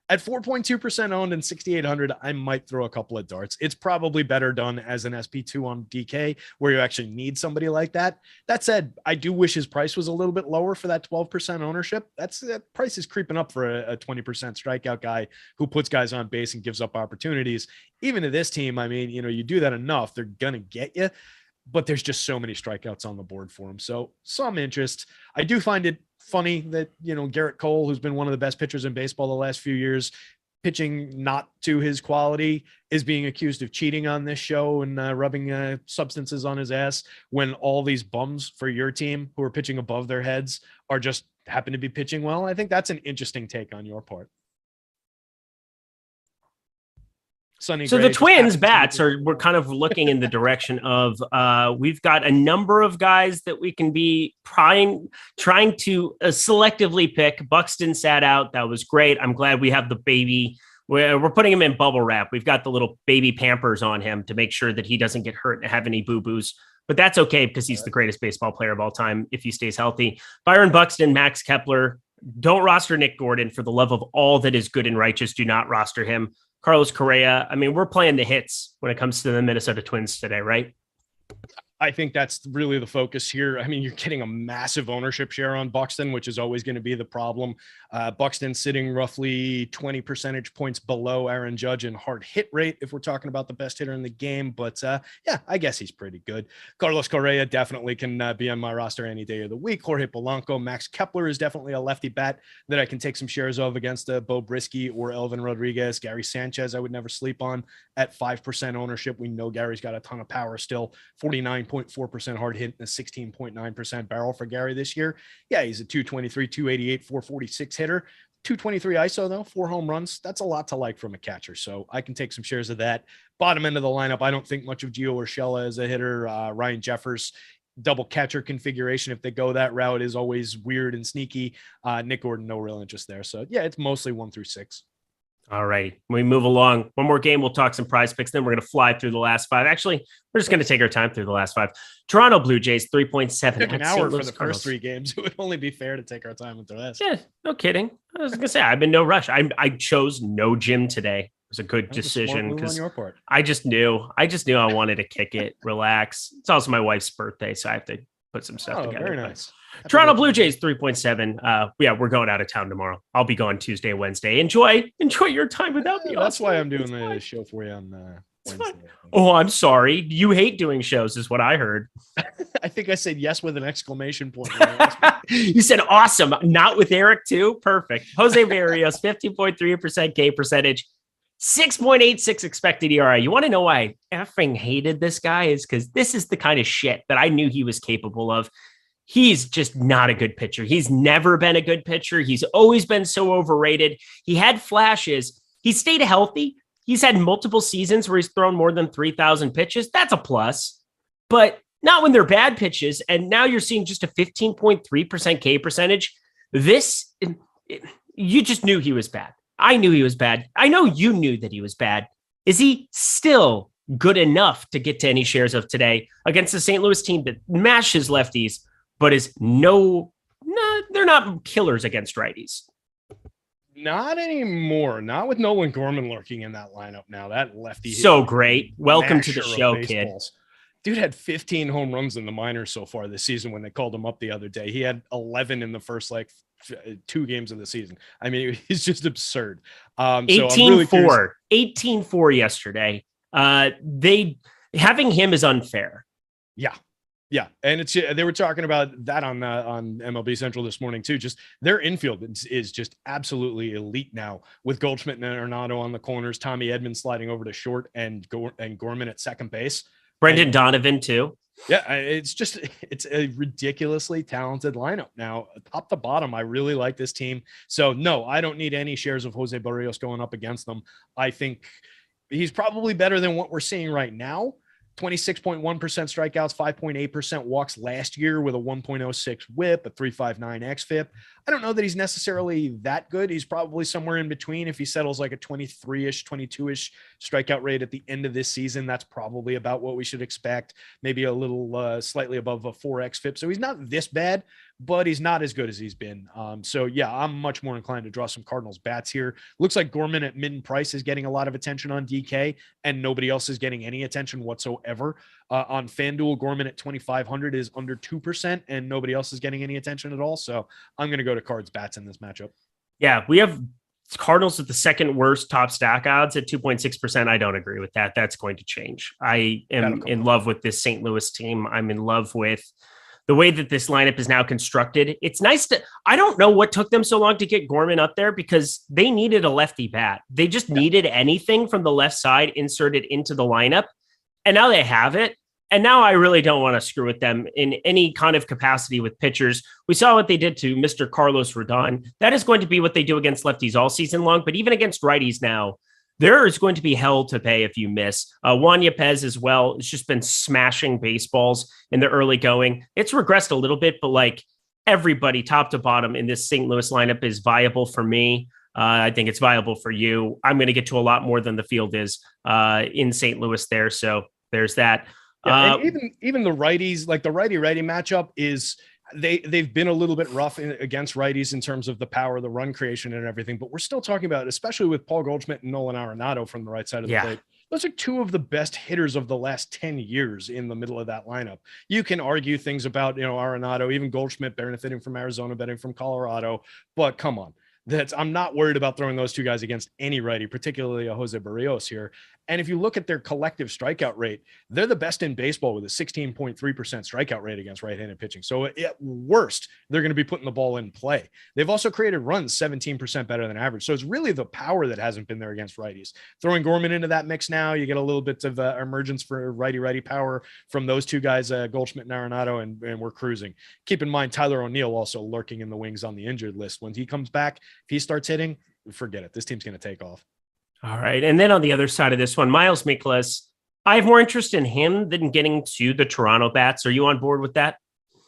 B: At 4.2% owned and 6,800, I might throw a couple of darts. It's probably better done as an SP2 on DK, where you actually need somebody like that. That said, I do wish his price was a little bit lower for that 12% ownership. That price is creeping up for a 20% strikeout guy who puts guys on base and gives up opportunities. Even to this team, I mean, you do that enough, they're going to get you. But there's just so many strikeouts on the board for him. So some interest. I do find it funny that, Garrett Cole, who's been one of the best pitchers in baseball the last few years, pitching not to his quality, is being accused of cheating on this show and rubbing substances on his ass, when all these bums for your team who are pitching above their heads are just happen to be pitching well. I think that's an interesting take on your part. So
A: the Twins bats we're kind of looking in the direction of we've got a number of guys that we can be trying to selectively pick. Buxton sat out. That was great. I'm glad we have the baby. We're putting him in bubble wrap. We've got the little baby Pampers on him to make sure that he doesn't get hurt and have any boo-boos. But that's okay because he's the greatest baseball player of all time if he stays healthy. Byron Buxton, Max Kepler. Don't roster Nick Gordon. For the love of all that is good and righteous, do not roster him. Carlos Correa. I mean, we're playing the hits when it comes to the Minnesota Twins today, right?
B: I think that's really the focus here. I mean, you're getting a massive ownership share on Buxton, which is always going to be the problem. Buxton sitting roughly 20 percentage points below Aaron Judge in hard hit rate, if we're talking about the best hitter in the game. But yeah, I guess he's pretty good. Carlos Correa definitely can be on my roster any day of the week. Jorge Polanco, Max Kepler is definitely a lefty bat that I can take some shares of against Bo Brisky or Elvin Rodriguez. Gary Sanchez, I would never sleep on at 5% ownership. We know Gary's got a ton of power still, 49.9% 9.4% hard hit and a 16.9% barrel for Gary this year. Yeah, he's a 223, 288, 446 hitter. 223 ISO though, 4 home runs. That's a lot to like from a catcher. So I can take some shares of that. Bottom end of the lineup, I don't think much of Gio Urshela as a hitter. Ryan Jeffers, double catcher configuration, if they go that route, is always weird and sneaky. Nick Gordon, no real interest there. So yeah, it's mostly 1 through 6.
A: All right. We move along. One more game. We'll talk some prize picks. Then we're going to fly through the last 5. Actually, we're just going to take our time through the last 5. Toronto Blue Jays, 3.7.
B: Took an hour for the first 3 games. It would only be fair to take our time with the rest.
A: Yeah, no kidding. I was going to say, I'm in no rush. I chose no gym today. It was a good decision because I just knew I wanted to kick it, relax. It's also my wife's birthday, so I have to put some stuff together.
B: Very nice.
A: Toronto Blue Jays 3.7. Yeah, we're going out of town tomorrow. I'll be gone Tuesday, Wednesday. Enjoy your time without me.
B: That's why I'm doing the show for you on Wednesday.
A: Oh, I'm sorry. You hate doing shows, is what I heard.
B: I think I said yes with an exclamation point.
A: You said awesome. Not with Eric too. Perfect. Jose Barrios, 15.3% K percentage. 6.86 expected ERA. You want to know why I effing hated this guy? Is because this is the kind of shit that I knew he was capable of. He's just not a good pitcher. He's never been a good pitcher. He's always been so overrated. He had flashes. He stayed healthy. He's had multiple seasons where he's thrown more than 3,000 pitches. That's a plus, but not when they're bad pitches. And now you're seeing just a 15.3% K percentage. You just knew he was bad. I knew he was bad. I know you knew that he was bad. Is he still good enough to get to any shares of today against the St. Louis team that mashes lefties, but is they're not killers against righties?
B: Not anymore. Not with Nolan Gorman lurking in that lineup now. That lefty.
A: So great. Welcome to the show, kid.
B: Dude had 15 home runs in the minors so far this season when they called him up the other day. He had 11 in the first 2 games of the season. I mean, it's just absurd.
A: 18-4 yesterday. Having him is unfair.
B: Yeah. And they were talking about that on MLB Central this morning too. Just their infield is just absolutely elite now with Goldschmidt and Arenado on the corners, Tommy Edman sliding over to short, and Gorman at second base.
A: Brendan Donovan too.
B: Yeah, it's a ridiculously talented lineup now, top to bottom. I really like this team. So no, I don't need any shares of Jose Barrios going up against them. I think he's probably better than what we're seeing right now. 26.1% strikeouts, 5.8% walks last year with a 1.06 whip, a 3.59 xFIP. I don't know that he's necessarily that good. He's probably somewhere in between. If he settles like a 23-ish, 22-ish strikeout rate at the end of this season, that's probably about what we should expect. Maybe a little slightly above a 4 xFIP. So he's not this bad, but he's not as good as he's been. So yeah, I'm much more inclined to draw some Cardinals bats here. Looks like Gorman at mid price is getting a lot of attention on DK, and nobody else is getting any attention whatsoever. On FanDuel, Gorman at 2,500 is under 2%, and nobody else is getting any attention at all. So I'm going to go to Cards bats in this matchup. Yeah,
A: we have Cardinals with the second worst top stack odds at 2.6%. I don't agree with that. That's going to change. I am in love with this St. Louis team. I'm in love with the way that this lineup is now constructed. It's nice I don't know what took them so long to get Gorman up there, because they needed a lefty bat. They just needed anything from the left side inserted into the lineup. And now they have it. And now I really don't want to screw with them in any kind of capacity with pitchers. We saw what they did to Mr. Carlos Rodon. That is going to be what they do against lefties all season long. But even against righties now, there is going to be hell to pay if you miss. Juan Yepez as well. It's just been smashing baseballs in the early going. It's regressed a little bit, but like everybody top to bottom in this St. Louis lineup is viable for me. I think it's viable for you. I'm going to get to a lot more than the field is in St. Louis there. So there's that.
B: Yeah, and even the righties, like the righty matchup is they've been a little bit rough against righties in terms of the power, the run creation and everything, but we're still talking about, especially with Paul Goldschmidt and Nolan Arenado from the right side of the plate. Those are 2 of the best hitters of the last 10 years in the middle of that lineup. You can argue things about, Arenado, even Goldschmidt benefiting from Arizona, betting from Colorado, but come on. I'm not worried about throwing those 2 guys against any righty, particularly a Jose Barrios here. And if you look at their collective strikeout rate, they're the best in baseball with a 16.3% strikeout rate against right-handed pitching. So at worst, they're going to be putting the ball in play. They've also created runs 17% better than average. So it's really the power that hasn't been there against righties. Throwing Gorman into that mix now, you get a little bit of emergence for righty power from those two guys, Goldschmidt and Arenado, and we're cruising. Keep in mind, Tyler O'Neill also lurking in the wings on the injured list. When he comes back, if he starts hitting, forget it. This team's going to take off.
A: All right. And then on the other side of this one, Miles Mikolas, I have more interest in him than getting to the Toronto Bats. Are you on board with that?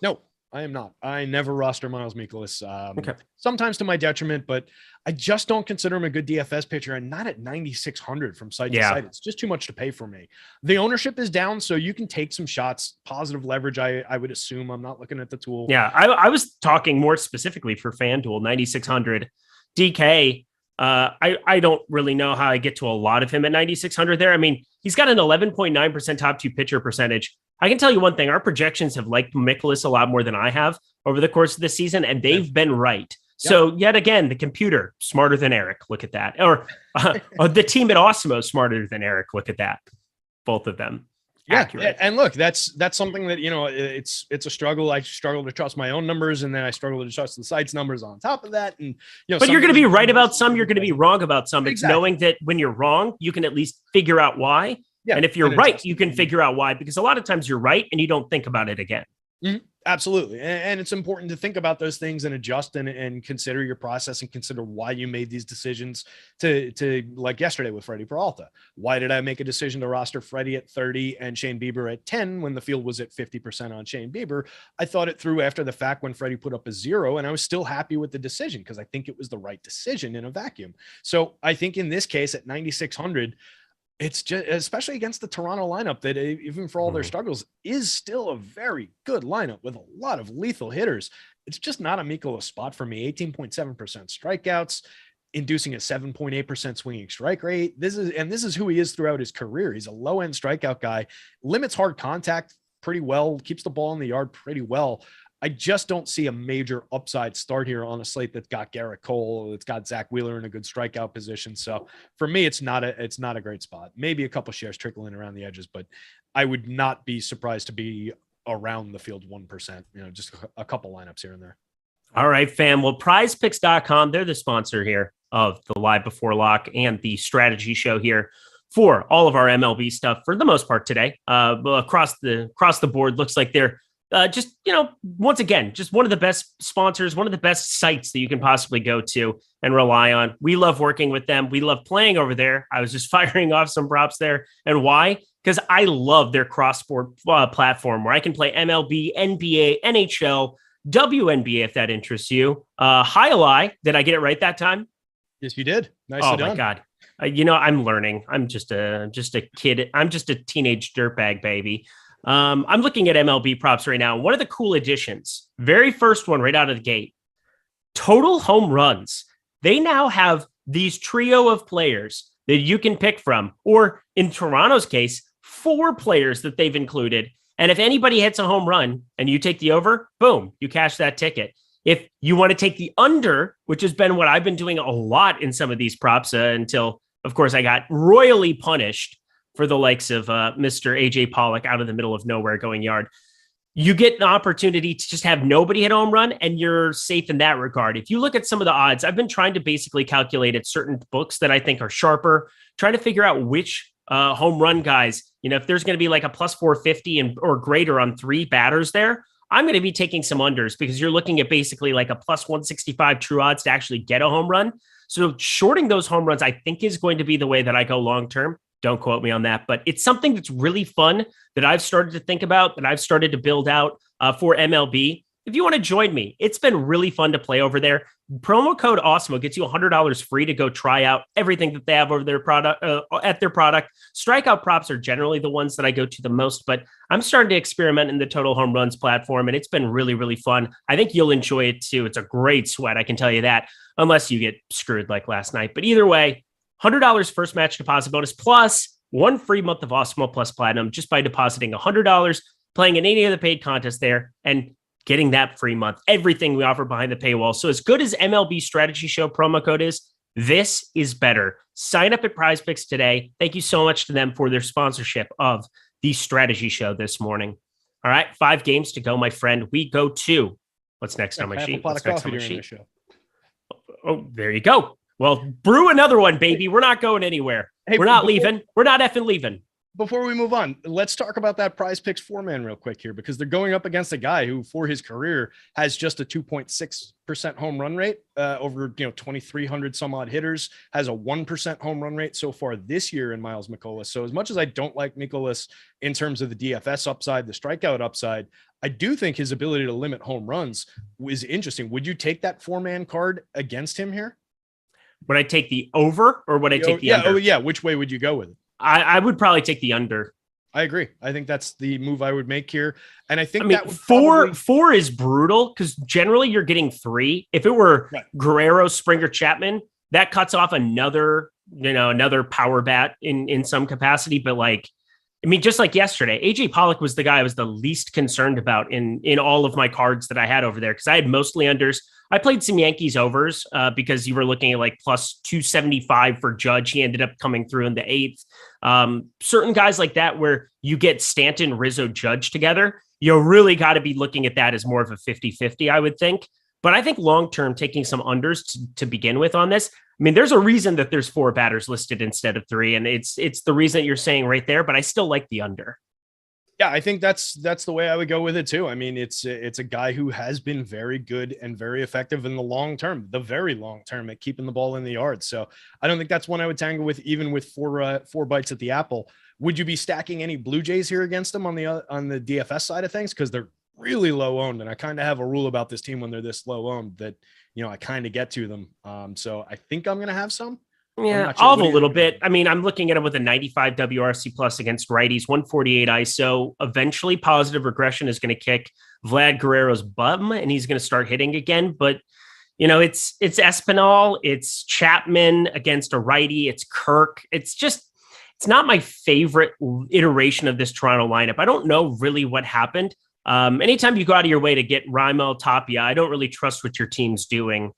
B: No, I am not. I never roster Miles Mikolas.
A: Okay.
B: Sometimes to my detriment, but I just don't consider him a good DFS pitcher, and not at 9,600 from site to site. It's just too much to pay for me. The ownership is down, so you can take some shots, positive leverage. I would assume. I'm not looking at the tool.
A: Yeah, I was talking more specifically for FanDuel, 9,600. DK, I don't really know how I get to a lot of him at 9,600 there. I mean, he's got an 11.9% top two pitcher percentage. I can tell you one thing, our projections have liked Mikolas a lot more than I have over the course of the season, and they've been right. Yep. So yet again, the computer smarter than Eric. Look at that. Or the team at Awesemo smarter than Eric. Look at that. Both of them.
B: Yeah.
A: Accurate.
B: And look, that's something that, it's a struggle. I struggle to trust my own numbers, and then I struggle to trust the site's numbers on top of that. And,
A: but you're going to be right about some. You're going to be wrong about some. It's
B: exactly.
A: Knowing that when you're wrong, you can at least figure out why. Yeah, and if you're right, you can figure out why, because a lot of times you're right and you don't think about it again.
B: Mm-hmm. Absolutely. And it's important to think about those things and adjust and consider your process and consider why you made these decisions to like yesterday with Freddie Peralta. Why did I make a decision to roster Freddie at 30 and Shane Bieber at 10 when the field was at 50% on Shane Bieber? I thought it through after the fact when Freddie put up a 0, and I was still happy with the decision because I think it was the right decision in a vacuum. So I think in this case at 9,600, it's just, especially against the Toronto lineup that even for all their struggles is still a very good lineup with a lot of lethal hitters. It's just not a Mikolas spot for me. 18.7% strikeouts, inducing a 7.8% swinging strike rate. This is who he is throughout his career. He's a low end strikeout guy, limits hard contact pretty well, keeps the ball in the yard pretty well. I just don't see a major upside start here on a slate that's got Garrett Cole. It's got Zach Wheeler in a good strikeout position. So for me, it's not a great spot. Maybe a couple shares trickling around the edges, but I would not be surprised to be around the field 1%, just a couple lineups here and there.
A: All right, fam. Well, prizepicks.com, they're the sponsor here of the Live Before Lock and the strategy show here for all of our MLB stuff for the most part today. Across the board, looks like they're once again, just one of the best sponsors, one of the best sites that you can possibly go to and rely on. We love working with them. We love playing over there. I was just firing off some props there. And why? Because I love their cross-sport platform where I can play MLB, NBA, NHL, WNBA, if that interests you. Highlight, did I get it right that time?
B: Yes, you did. Nicely done.
A: My God. I'm learning. I'm just a kid. I'm just a teenage dirtbag baby. I'm looking at MLB props right now. One of the cool additions, very first one right out of the gate, total home runs. They now have these trio of players that you can pick from, or in Toronto's case, 4 players that they've included. And if anybody hits a home run and you take the over, boom, you cash that ticket. If you want to take the under, which has been what I've been doing a lot in some of these props until, of course, I got royally punished for the likes of Mr. AJ Pollock out of the middle of nowhere going yard. You get an opportunity to just have nobody hit a home run, and you're safe in that regard. If you look at some of the odds, I've been trying to basically calculate at certain books that I think are sharper, trying to figure out which home run guys, if there's going to be like a plus 450 or greater on 3 batters there, I'm going to be taking some unders because you're looking at basically like a plus 165 true odds to actually get a home run. So shorting those home runs, I think, is going to be the way that I go long-term. Don't quote me on that, but it's something that's really fun that I've started to think about, that I've started to build out for MLB. If you want to join me, it's been really fun to play over there. Promo code Awesemo gets you $100 free to go try out everything that they have over their product at their product. Strikeout props are generally the ones that I go to the most, but I'm starting to experiment in the total home runs platform, and it's been really, really fun. I think you'll enjoy it too. It's a great sweat, I can tell you that, unless you get screwed like last night. But either way, $100 first match deposit bonus plus 1 free month of Awesemo Plus Platinum just by depositing $100, playing in any of the paid contests there, and getting that free month. Everything we offer behind the paywall. So as good as MLB Strategy Show promo code is, This is better. Sign up at Prize Picks today. Thank you so much to them for their sponsorship of the strategy show this morning. All right, 5 games to go, my friend. We go to what's next on my sheet? What's next on my sheet? Oh, there you go. Well, brew another one, baby. We're not going anywhere. Hey, we're not leaving. We're not effing leaving.
B: Before we move on, let's talk about that Prize Picks 4-man real quick here, because they're going up against a guy who, for his career, has just a 2.6% home run rate over 2,300 some odd hitters, has a 1% home run rate so far this year in Miles Mikolas. So as much as I don't like Mikolas in terms of the DFS upside, the strikeout upside, I do think his ability to limit home runs is interesting. Would you take that 4-man card against him here?
A: Would I take the over or would I take the under?
B: Oh, yeah. Which way would you go with it?
A: I would probably take the under.
B: I agree. I think that's the move I would make here. And I think that would
A: four is brutal because generally you're getting 3. If it were Guerrero, Springer, Chapman, that cuts off another power bat in some capacity. But just like yesterday, AJ Pollock was the guy I was the least concerned about in all of my cards that I had over there because I had mostly unders. I played some Yankees overs because you were looking at plus 275 for Judge. He ended up coming through in the 8th. Certain guys like that where you get Stanton, Rizzo, Judge together, you really got to be looking at that as more of a 50-50, I would think. But I think long-term, taking some unders to begin with on this, there's a reason that there's 4 batters listed instead of 3, and it's the reason that you're saying right there, but I still like the under.
B: Yeah, I think that's the way I would go with it too. It's a guy who has been very good and very effective in the long term, the very long term at keeping the ball in the yard. So I don't think that's one I would tangle with, even with 4 bites at the apple. Would you be stacking any Blue Jays here against them on the DFS side of things? Because they're really low owned, and I kind of have a rule about this team when they're this low owned that I kind of get to them. So I think I'm gonna have some.
A: Yeah, I'll have a little bit. I'm looking at him with a 95 WRC plus against righties, 148 ISO. Eventually, positive regression is going to kick Vlad Guerrero's bum, and he's going to start hitting again. But it's Espinal, it's Chapman against a righty, it's Kirk. It's not my favorite iteration of this Toronto lineup. I don't know really what happened. Anytime you go out of your way to get Raimel Tapia, I don't really trust what your team's doing.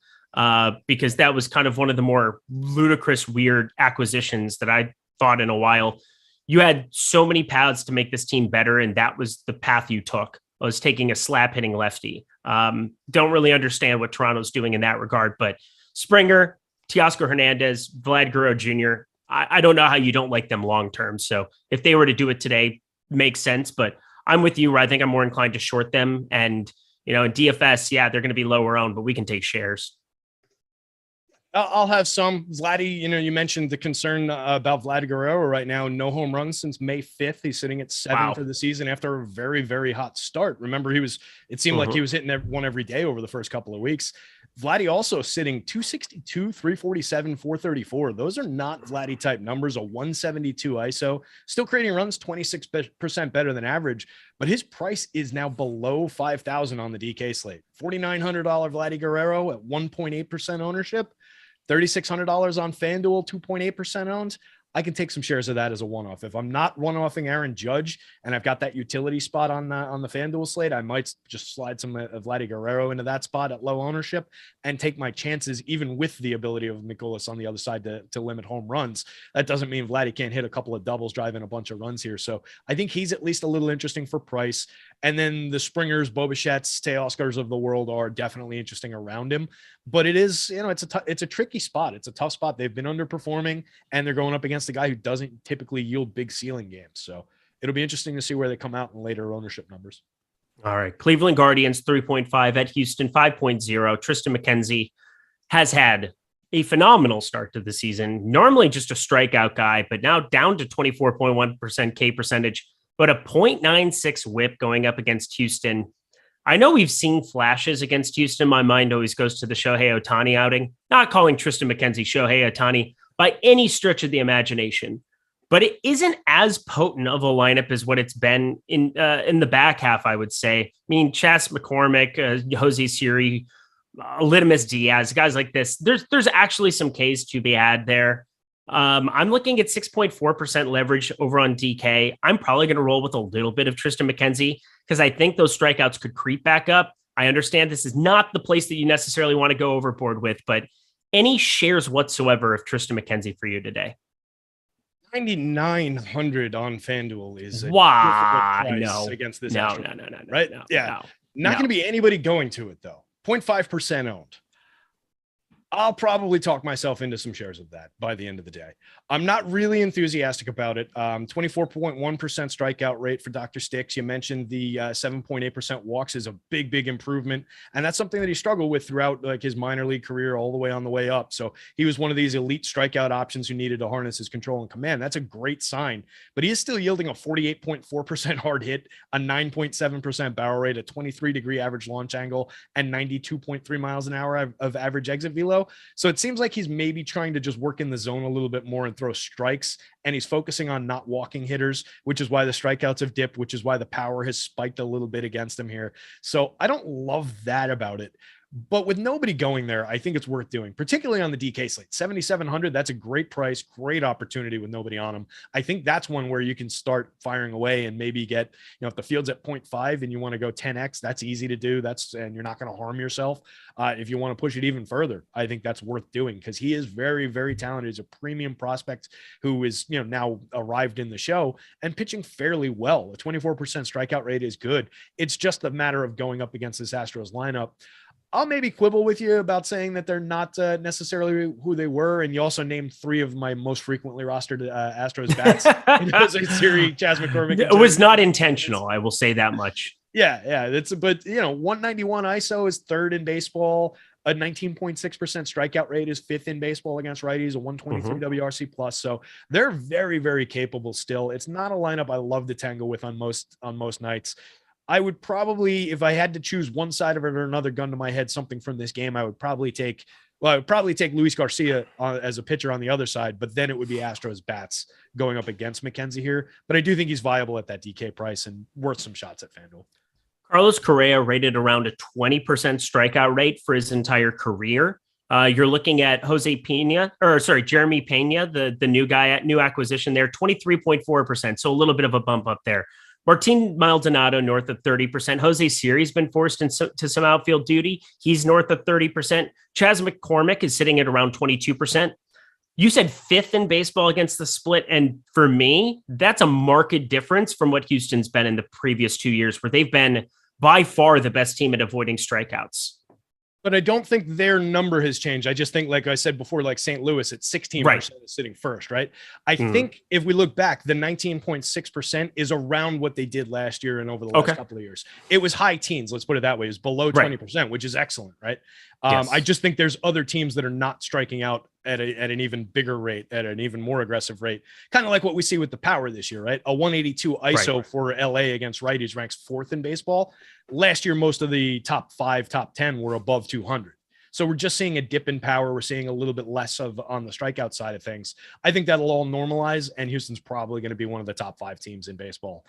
A: Because that was kind of one of the more ludicrous, weird acquisitions that I thought in a while. You had so many paths to make this team better, and that was the path you took. I was taking a slap hitting lefty. Don't really understand what Toronto's doing in that regard, but Springer, Teoscar Hernandez, Vlad Guerrero Jr., I don't know how you don't like them long-term. So if they were to do it today, makes sense, but I'm with you where I think I'm more inclined to short them. And, in DFS, yeah, they're going to be lower owned, but we can take shares.
B: I'll have some. Vladdy, you mentioned the concern about Vlad Guerrero right now. No home runs since May 5th. He's sitting at 7 for the season after a very, very hot start. Remember, it seemed like he was hitting one every day over the first couple of weeks. Vladdy also sitting 262, 347, 434. Those are not Vladdy type numbers. A 172 ISO, still creating runs 26% better than average, but his price is now below 5,000 on the DK slate. $4,900 Vladdy Guerrero at 1.8% ownership. $3,600 on FanDuel, 2.8% owned. I can take some shares of that as a one-off. If I'm not one-offing Aaron Judge and I've got that utility spot on the FanDuel slate, I might just slide some of Vladdy Guerrero into that spot at low ownership and take my chances, even with the ability of Mikolas on the other side to limit home runs. That doesn't mean Vladdy can't hit a couple of doubles, drive in a bunch of runs here. So I think he's at least a little interesting for price. And then the Springers, Bobichets, Teoscars of the world are definitely interesting around him. But it is, it's a tricky spot. It's a tough spot. They've been underperforming, and they're going up against a guy who doesn't typically yield big ceiling games. So it'll be interesting to see where they come out in later ownership numbers.
A: All right. Cleveland Guardians 3.5 at Houston 5.0. Tristan Mckenzie has had a phenomenal start to the season. Normally just a strikeout guy, but now down to 24.1% K percentage, but a 0.96 whip going up against Houston. I know we've seen flashes against Houston. My mind always goes to the Shohei Ohtani outing. Not calling Tristan Mckenzie Shohei Ohtani by any stretch of the imagination, but it isn't as potent of a lineup as what it's been in the back half, I would say. Chas McCormick, Jose Siri, Litimus Diaz, guys like this. There's actually some Ks to be had there. I'm looking at 6.4% leverage over on DK. I'm probably going to roll with a little bit of Tristan Mckenzie because I think those strikeouts could creep back up. I understand this is not the place that you necessarily want to go overboard with, but Any shares whatsoever of Tristan Mckenzie for you today?
B: 9,900 on FanDuel is a
A: Why?
B: price
A: No,
B: against this.
A: no,
B: Astros,
A: no, no, no,
B: right?
A: no,
B: Yeah,
A: no,
B: not going to be anybody going to it though. 0.5% owned. I'll probably talk myself into some shares of that by the end of the day. I'm not really enthusiastic about it. 24.1% strikeout rate for Dr. Sticks. You mentioned the 7.8% walks is a big, big improvement. And that's something that he struggled with throughout like his minor league career all the way on the way up. So he was one of these elite strikeout options who needed to harness his control and command. That's a great sign, but he is still yielding a 48.4% hard hit, a 9.7% barrel rate, a 23-degree average launch angle, and 92.3 miles an hour of average exit velo. So it seems like he's maybe trying to just work in the zone a little bit more and throw strikes. And he's focusing on not walking hitters, which is why the strikeouts have dipped, which is why the power has spiked a little bit against him here. So I don't love that about it. But with nobody going there, I think it's worth doing, particularly on the DK slate. 7,700, that's a great price, great opportunity with nobody on them. I think that's one where you can start firing away and maybe get, if the field's at 0.5 and you want to go 10x, that's easy to do. And you're not going to harm yourself. If you want to push it even further, I think that's worth doing because he is very, very talented. He's a premium prospect who is, now arrived in the show and pitching fairly well. A 24% strikeout rate is good. It's just a matter of going up against this Astros lineup. I'll maybe quibble with you about saying that they're not necessarily who they were. And you also named 3 of my most frequently rostered Astros bats. Siri, Chas McCormick.
A: It was not intentional. I will say that much.
B: Yeah. But 191 ISO is 3rd in baseball. A 19.6% strikeout rate is 5th in baseball against righties, a 123 WRC plus. So they're very, very capable still. It's not a lineup I love to tangle with on most nights. I would probably, if I had to choose one side of it or another, gun to my head, something from this game, I would probably take Luis Garcia as a pitcher on the other side, but then it would be Astros bats going up against Mckenzie here. But I do think he's viable at that DK price and worth some shots at FanDuel.
A: Carlos Correa rated around a 20% strikeout rate for his entire career. You're looking at Jeremy Pena, the new acquisition there, 23.4%. So a little bit of a bump up there. Martin Maldonado north of 30%. Jose Siri's been forced into some outfield duty. He's north of 30%. Chas McCormick is sitting at around 22%. You said 5th in baseball against the split. And for me, that's a marked difference from what Houston's been in the previous 2 years, where they've been by far the best team at avoiding strikeouts.
B: But I don't think their number has changed. I just think, like I said before, like St. Louis at 16% is sitting first, right? I think if we look back, the 19.6% is around what they did last year and over the last couple of years. It was high teens, let's put it that way. It was below 20%, which is excellent, right? Yes. I just think there's other teams that are not striking out at an even bigger rate, at an even more aggressive rate. Kind of like what we see with the power this year, right? A 182 ISO for LA against righties ranks 4th in baseball. Last year, most of the top 5, top 10 were above 200. So we're just seeing a dip in power. We're seeing a little bit less on the strikeout side of things. I think that'll all normalize, and Houston's probably going to be one of the top 5 teams in baseball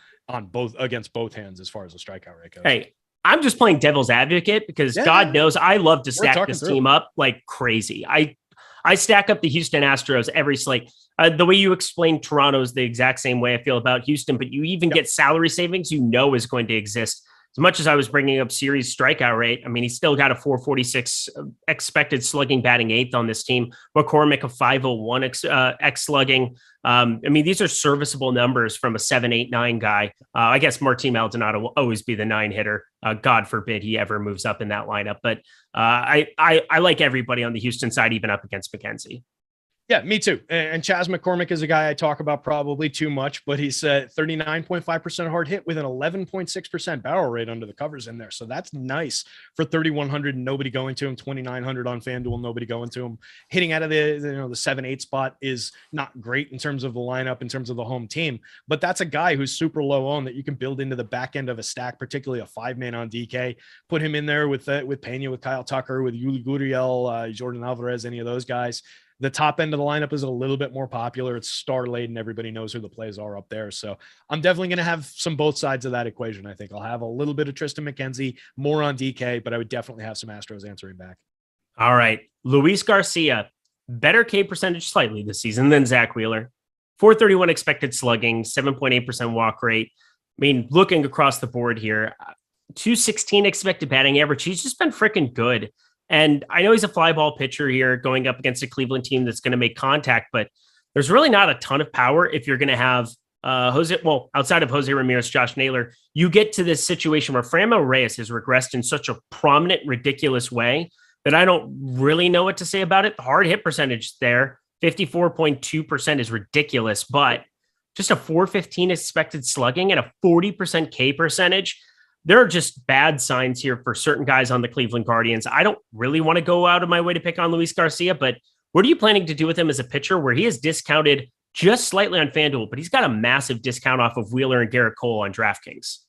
B: against both hands as far as the strikeout rate goes.
A: Hey, I'm just playing devil's advocate because God knows I love to stack this team up like crazy. I stack up the Houston Astros every slate. The way you explain Toronto is the exact same way I feel about Houston, but you even get salary savings is going to exist. As much as I was bringing up Siri's strikeout rate, I mean, he's still got a 446 expected slugging, batting 8th on this team. McCormick, a 501 X slugging. I mean, these are serviceable numbers from a 7, 8, 9 guy. I guess Martin Maldonado will always be the 9 hitter. God forbid he ever moves up in that lineup. But I like everybody on the Houston side, even up against Mckenzie.
B: Yeah, me too. And Chas McCormick is a guy I talk about probably too much, but he's 39.5% hard hit with an 11.6% barrel rate under the covers in there. So that's nice for 3,100 and nobody going to him, 2,900 on FanDuel, nobody going to him. Hitting out of the 7-8 spot is not great in terms of the lineup, in terms of the home team, but that's a guy who's super low on that you can build into the back end of a stack, particularly a 5-man on DK. Put him in there with Pena, with Kyle Tucker, with Yuli Gurriel, Jordan Alvarez, any of those guys. The top end of the lineup is a little bit more popular. It's star laden. Everybody knows who the plays are up there. So I'm definitely going to have both sides of that equation. I think I'll have a little bit of Tristan Mckenzie, more on DK, but I would definitely have some Astros answering back.
A: All right. Luis Garcia, better K percentage slightly this season than Zach Wheeler. 431 expected slugging, 7.8% walk rate. I mean, looking across the board here, 216 expected batting average. He's just been freaking good. And I know he's a fly ball pitcher here going up against a Cleveland team that's going to make contact, but there's really not a ton of power if you're going to have outside of Jose Ramirez, Josh Naylor, you get to this situation where Franmil Reyes has regressed in such a prominent, ridiculous way that I don't really know what to say about it. The hard hit percentage there, 54.2% is ridiculous, but just a 415 expected slugging and a 40% K percentage. There are just bad signs here for certain guys on the Cleveland Guardians. I don't really want to go out of my way to pick on Luis Garcia, but what are you planning to do with him as a pitcher where he is discounted just slightly on FanDuel, but he's got a massive discount off of Wheeler and Garrett Cole on DraftKings?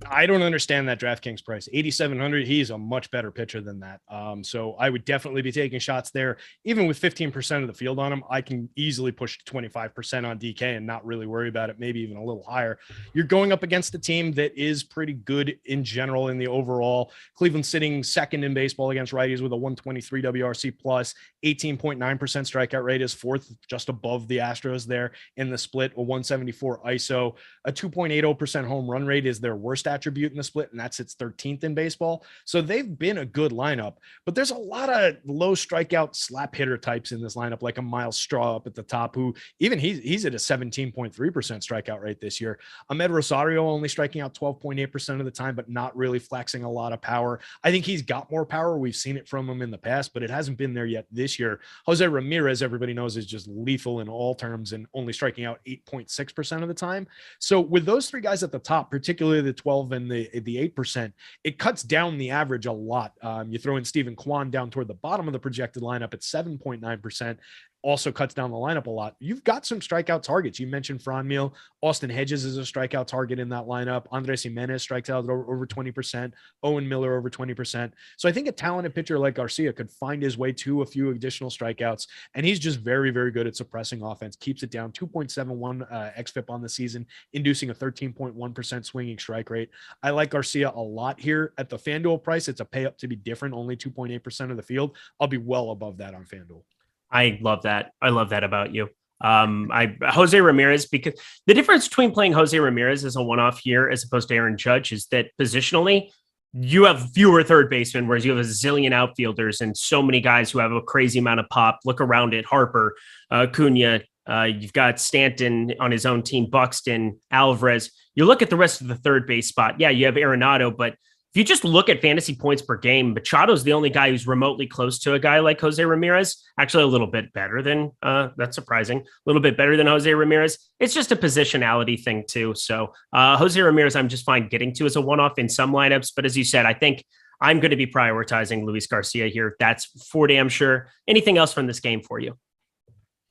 B: I don't understand that DraftKings price. 8,700. He's a much better pitcher than that. So I would definitely be taking shots there. Even with 15% of the field on him, I can easily push to 25% on DK and not really worry about it. Maybe even a little higher. You're going up against a team that is pretty good in general in the overall. Cleveland sitting second in baseball against righties with a 123 WRC plus, 18.9% strikeout rate, is fourth, just above the Astros there in the split. A 174 ISO, a 2.80% home run rate is their worst attribute in the split, and that's its 13th in baseball. So they've been a good lineup, but there's a lot of low strikeout slap hitter types in this lineup, like a Miles Straw up at the top, who even he's at a 17.3% strikeout rate this year. Ahmed Rosario only striking out 12.8% of the time, but not really flexing a lot of power. I think he's got more power. We've seen it from him in the past, but it hasn't been there yet this year. Jose Ramirez, everybody knows, is just lethal in all terms and only striking out 8.6% of the time. So with those three guys at the top, particularly the 12 and the 8%, it cuts down the average a lot. You throw in Stephen Kwan down toward the bottom of the projected lineup at 7.9%. Also cuts down the lineup a lot. You've got some strikeout targets. You mentioned Franmil. Austin Hedges is a strikeout target in that lineup. Andres Jimenez strikes out over 20%. Owen Miller over 20%. So I think a talented pitcher like Garcia could find his way to a few additional strikeouts, and he's just very, very good at suppressing offense. Keeps it down, 2.71 xFIP on the season, inducing a 13.1% swinging strike rate. I like Garcia a lot here. At the FanDuel price, it's a pay up to be different, only 2.8% of the field. I'll be well above that on FanDuel.
A: I love that. I love that about you. Jose Ramirez, because the difference between playing Jose Ramirez as a one-off here as opposed to Aaron Judge is that positionally you have fewer third basemen, whereas you have a zillion outfielders and so many guys who have a crazy amount of pop. Look around it. Harper, Cunha, you've got Stanton on his own team, Buxton, Alvarez. You look at the rest of the third base spot. Yeah, you have Arenado, but if you just look at fantasy points per game, Machado's the only guy who's remotely close to a guy like Jose Ramirez. Actually, a little bit better than, that's surprising, a little bit better than Jose Ramirez. It's just a positionality thing too. So Jose Ramirez, I'm just fine getting to as a one-off in some lineups. But as you said, I think I'm going to be prioritizing Luis Garcia here. That's for damn sure. Anything else from this game for you?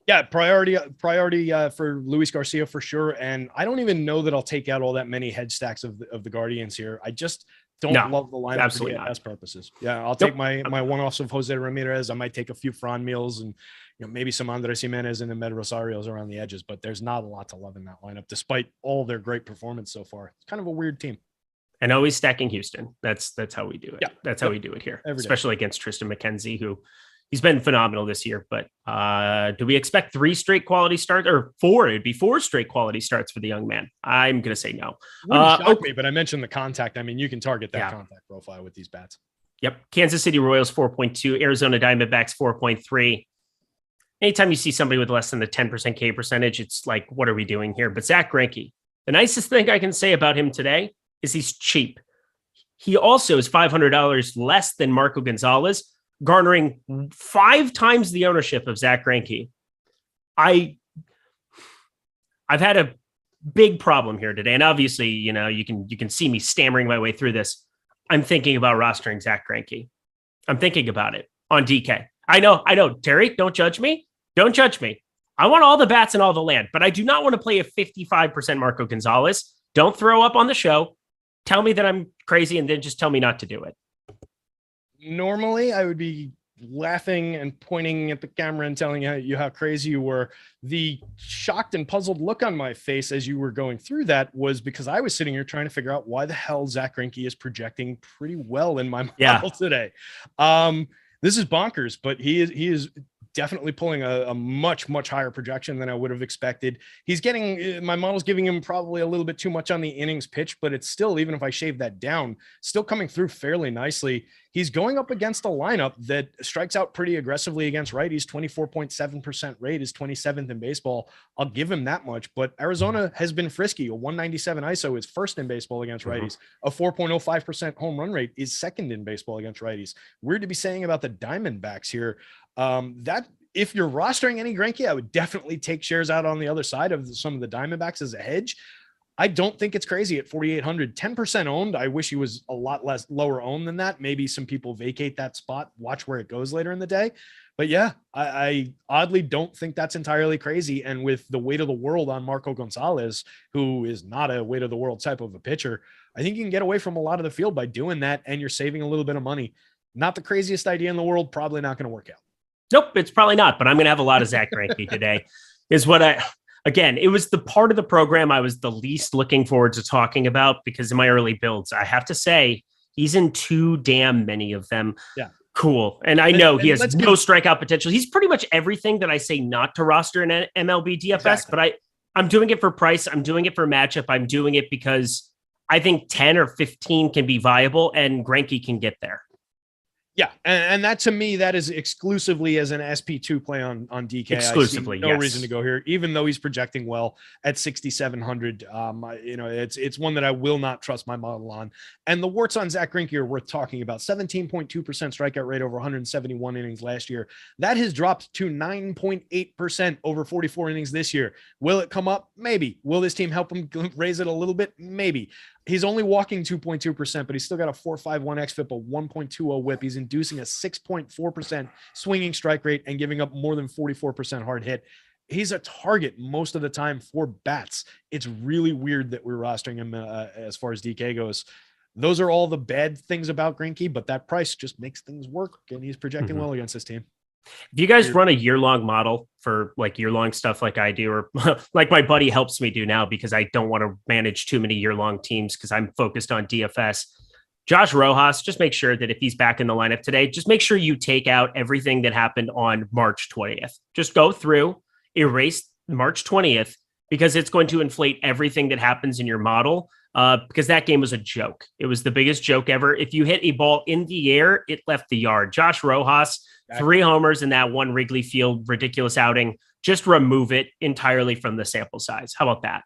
B: Yeah, priority for Luis Garcia for sure. And I don't even know that I'll take out all that many head stacks of the Guardians here. I just don't love the lineup
A: absolutely
B: for
A: not.
B: DFS purposes. Yeah, I'll take my one-offs of Jose Ramirez. I might take a few Franmils and maybe some Andres Jimenez and Ahmed Rosarios around the edges, but there's not a lot to love in that lineup, despite all their great performance so far. It's kind of a weird team.
A: And always stacking Houston. That's how we do it.
B: Yeah,
A: that's how we do it here, especially against Tristan Mckenzie, who he's been phenomenal this year. But do we expect 3 straight quality starts or 4? It'd be 4 straight quality starts for the young man. I'm going to say no.
B: Shock me, but I mentioned the contact. I mean, you can target that contact profile with these bats.
A: Yep. Kansas City Royals 4.2, Arizona Diamondbacks 4.3. Anytime you see somebody with less than the 10% K percentage, it's like, what are we doing here? But Zach Greinke, the nicest thing I can say about him today is he's cheap. He also is $500 less than Marco Gonzalez, garnering 5 times the ownership of Zach Greinke. I've had a big problem here today, and obviously, you can see me stammering my way through this. I'm thinking about rostering Zach Greinke. I'm thinking about it on DK. I know, Terry, don't judge me. Don't judge me. I want all the bats and all the land, but I do not want to play a 55% Marco Gonzalez. Don't throw up on the show. Tell me that I'm crazy and then just tell me not to do it.
B: Normally, I would be laughing and pointing at the camera and telling you how crazy you were. The shocked and puzzled look on my face as you were going through that was because I was sitting here trying to figure out why the hell Zach Greinke is projecting pretty well in my model today. This is bonkers, but he is definitely pulling a much, much higher projection than I would have expected. He's getting, my model's giving him probably a little bit too much on the innings pitch, but it's still, even if I shave that down, still coming through fairly nicely. He's going up against a lineup that strikes out pretty aggressively against righties. 24.7% rate is 27th in baseball. I'll give him that much, but Arizona has been frisky. A 197 ISO is first in baseball against righties. A 4.05% home run rate is second in baseball against righties. Weird to be saying about the Diamondbacks here. That if you're rostering any Greinke, I would definitely take shares out on the other side of some of the Diamondbacks as a hedge. I don't think it's crazy at 4,800, 10% owned. I wish he was a lot less lower owned than that. Maybe some people vacate that spot, watch where it goes later in the day. But yeah, I oddly don't think that's entirely crazy. And with the weight of the world on Marco Gonzalez, who is not a weight of the world type of a pitcher, I think you can get away from a lot of the field by doing that. And you're saving a little bit of money. Not the craziest idea in the world. Probably not going to work out.
A: Nope, it's probably not. But I'm going to have a lot of Zach Greinke today is what Again, it was the part of the program I was the least looking forward to talking about because in my early builds, I have to say he's in too damn many of them.
B: Yeah.
A: Cool. And I know he has no strikeout potential. He's pretty much everything that I say not to roster in MLB DFS, exactly. But I'm doing it for price. I'm doing it for matchup. I'm doing it because I think 10 or 15 can be viable and Greinke can get there.
B: Yeah, and that to me, that is exclusively as an SP2 play on DK.
A: Exclusively,
B: no reason to go here, even though he's projecting well at 6,700. It's one that I will not trust my model on. And the warts on Zach Greinke are worth talking about. 17.2% strikeout rate over 171 innings last year. That has dropped to 9.8% over 44 innings this year. Will it come up? Maybe. Will this team help him raise it a little bit? Maybe. He's only walking 2.2%, but he's still got a 4.51 xFIP, a 1.20 whip. He's inducing a 6.4% swinging strike rate and giving up more than 44% hard hit. He's a target most of the time for bats. It's really weird that we're rostering him as far as DK goes. Those are all the bad things about Greinke, but that price just makes things work, and he's projecting well against this team.
A: If you guys run a year-long model for like year-long stuff like I do, or like my buddy helps me do now because I don't want to manage too many year-long teams because I'm focused on DFS. Josh Rojas, just make sure that if he's back in the lineup today, just make sure you take out everything that happened on March 20th. Just go through, erase March 20th because it's going to inflate everything that happens in your model. Because that game was a joke. It was the biggest joke ever. If you hit a ball in the air, it left the yard. Josh Rojas, 3 homers in that one Wrigley Field ridiculous outing. Just remove it entirely from the sample size. How about that?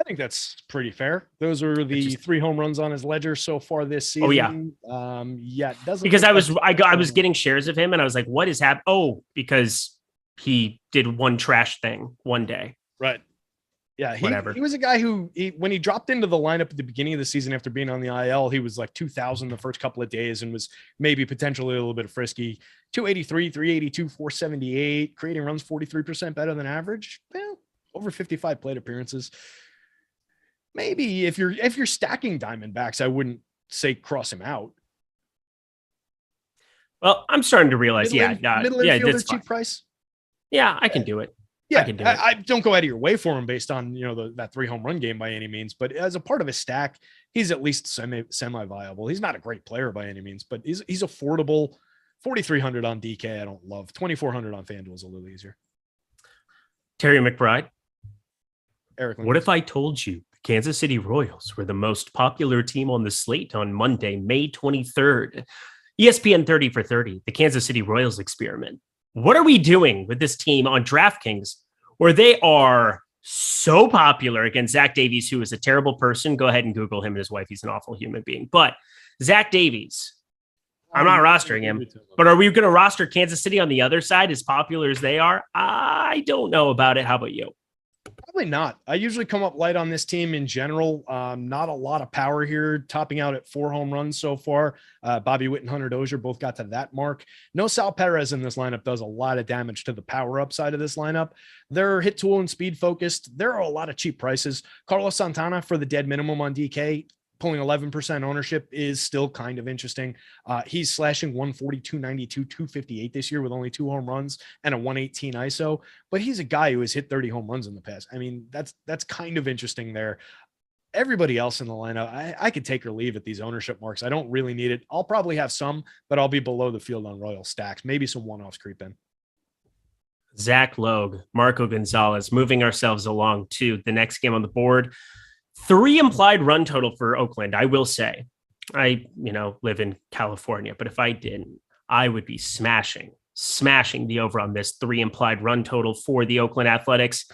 B: I think that's pretty fair. Those are the 3 home runs on his ledger so far this season.
A: Oh yeah.
B: It doesn't,
A: because I was getting shares of him and I was like, what is happening? Oh, because he did one trash thing one day.
B: Right. Yeah, he was a guy who, when he dropped into the lineup at the beginning of the season after being on the IL, he was like 2,000 the first couple of days and was maybe potentially a little bit frisky. 283, 382, 478, creating runs 43% better than average. Well, over 55 plate appearances. Maybe if you're stacking Diamondbacks, I wouldn't say cross him out.
A: Well, I'm starting to realize,
B: middle infielder, cheap price.
A: Yeah, I can do it.
B: Yeah, I don't go out of your way for him based on, that 3 home run game by any means, but as a part of a stack, he's at least semi viable. He's not a great player by any means, but he's affordable. 4,300 on DK, I don't love. 2,400 on FanDuel is a little easier.
A: Terry McBride.
B: Eric,
A: what if I told you the Kansas City Royals were the most popular team on the slate on Monday, May 23rd? ESPN 30 for 30, the Kansas City Royals experiment. What are we doing with this team on DraftKings where they are so popular against Zach Davies, who is a terrible person? Go ahead and Google him and his wife. He's an awful human being. But Zach Davies, I'm not rostering him. But are we going to roster Kansas City on the other side as popular as they are? I don't know about it. How about you?
B: Probably not. I usually come up light on this team in general. Not a lot of power here, topping out at 4 home runs so far. Bobby Witt and Hunter Dozier both got to that mark. No Sal Perez in this lineup does a lot of damage to the power upside of this lineup. They're hit tool and speed focused. There are a lot of cheap prices. Carlos Santana for the dead minimum on DK, pulling 11% ownership is still kind of interesting. He's slashing 140, 292, 258 this year with only 2 home runs and a 118 ISO, but he's a guy who has hit 30 home runs in the past. I mean, that's kind of interesting there. Everybody else in the lineup, I could take or leave at these ownership marks. I don't really need it. I'll probably have some, but I'll be below the field on Royal stacks. Maybe some one-offs creep in.
A: Zach Logue, Marco Gonzalez, moving ourselves along to the next game on the board. 3 implied run total for Oakland. I will say, I live in California, but if I didn't, I would be smashing the over on this 3 implied run total for the Oakland Athletics.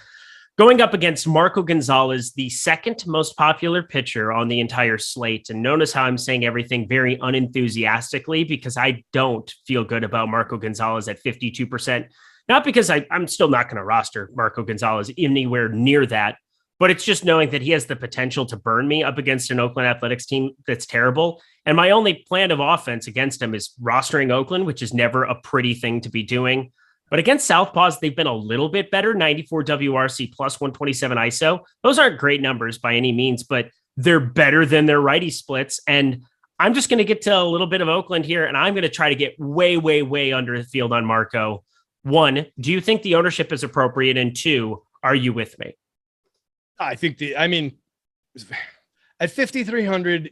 A: Going up against Marco Gonzalez, the second most popular pitcher on the entire slate. And notice how I'm saying everything very unenthusiastically, because I don't feel good about Marco Gonzalez at 52%. Not because I'm still not going to roster Marco Gonzalez anywhere near that, but it's just knowing that he has the potential to burn me up against an Oakland Athletics team that's terrible. And my only plan of offense against him is rostering Oakland, which is never a pretty thing to be doing. But against Southpaws, they've been a little bit better, 94 WRC plus 127 ISO. Those aren't great numbers by any means, but they're better than their righty splits. And I'm just going to get to a little bit of Oakland here, and I'm going to try to get way, way, way under the field on Marco. 1, do you think the ownership is appropriate? And 2, are you with me?
B: I think at 5,300,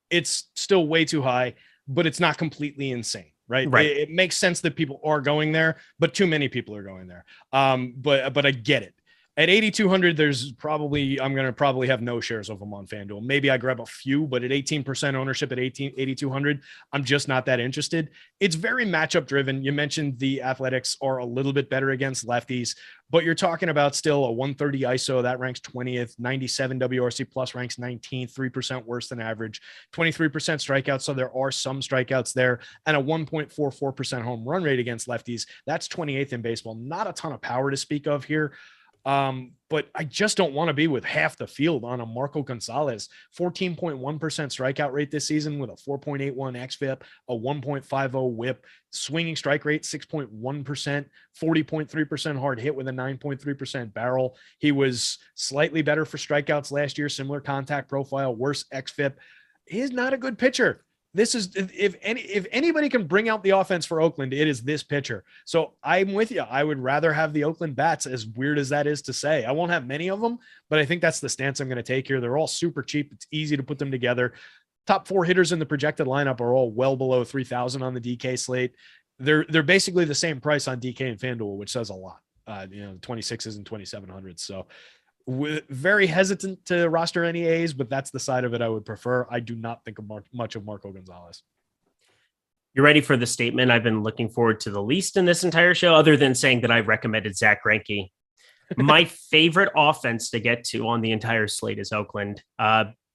B: it's still way too high, but it's not completely insane. Right. It makes sense that people are going there, but too many people are going there. But I get it. At 8,200, I'm going to probably have no shares of them on FanDuel. Maybe I grab a few, but at 18% ownership at 8,200, I'm just not that interested. It's very matchup driven. You mentioned the Athletics are a little bit better against lefties, but you're talking about still a 130 ISO that ranks 20th, 97 WRC plus ranks 19th, 3% worse than average, 23% strikeouts. So there are some strikeouts there, and a 1.44% home run rate against lefties. That's 28th in baseball. Not a ton of power to speak of here. But I just don't want to be with half the field on a Marco Gonzalez. 14.1% strikeout rate this season with a 4.81 xFIP, a 1.50 whip, swinging strike rate 6.1%, 40.3% hard hit with a 9.3% barrel. He was slightly better for strikeouts last year, similar contact profile, worse xFIP. He's not a good pitcher. This is, if anybody can bring out the offense for Oakland, it is this pitcher. So I'm with you. I would rather have the Oakland Bats, as weird as that is to say. I won't have many of them, but I think that's the stance I'm going to take here. They're all super cheap. It's easy to put them together. Top 4 hitters in the projected lineup are all well below 3,000 on the DK slate. They're basically the same price on DK and FanDuel, which says a lot. 26s and 2,700s. So very hesitant to roster any A's, but that's the side of it I would prefer. I do not think of much of Marco Gonzalez.
A: You ready for the statement I've been looking forward to the least in this entire show, other than saying that I recommended Zach Greinke? My favorite offense to get to on the entire slate is Oakland,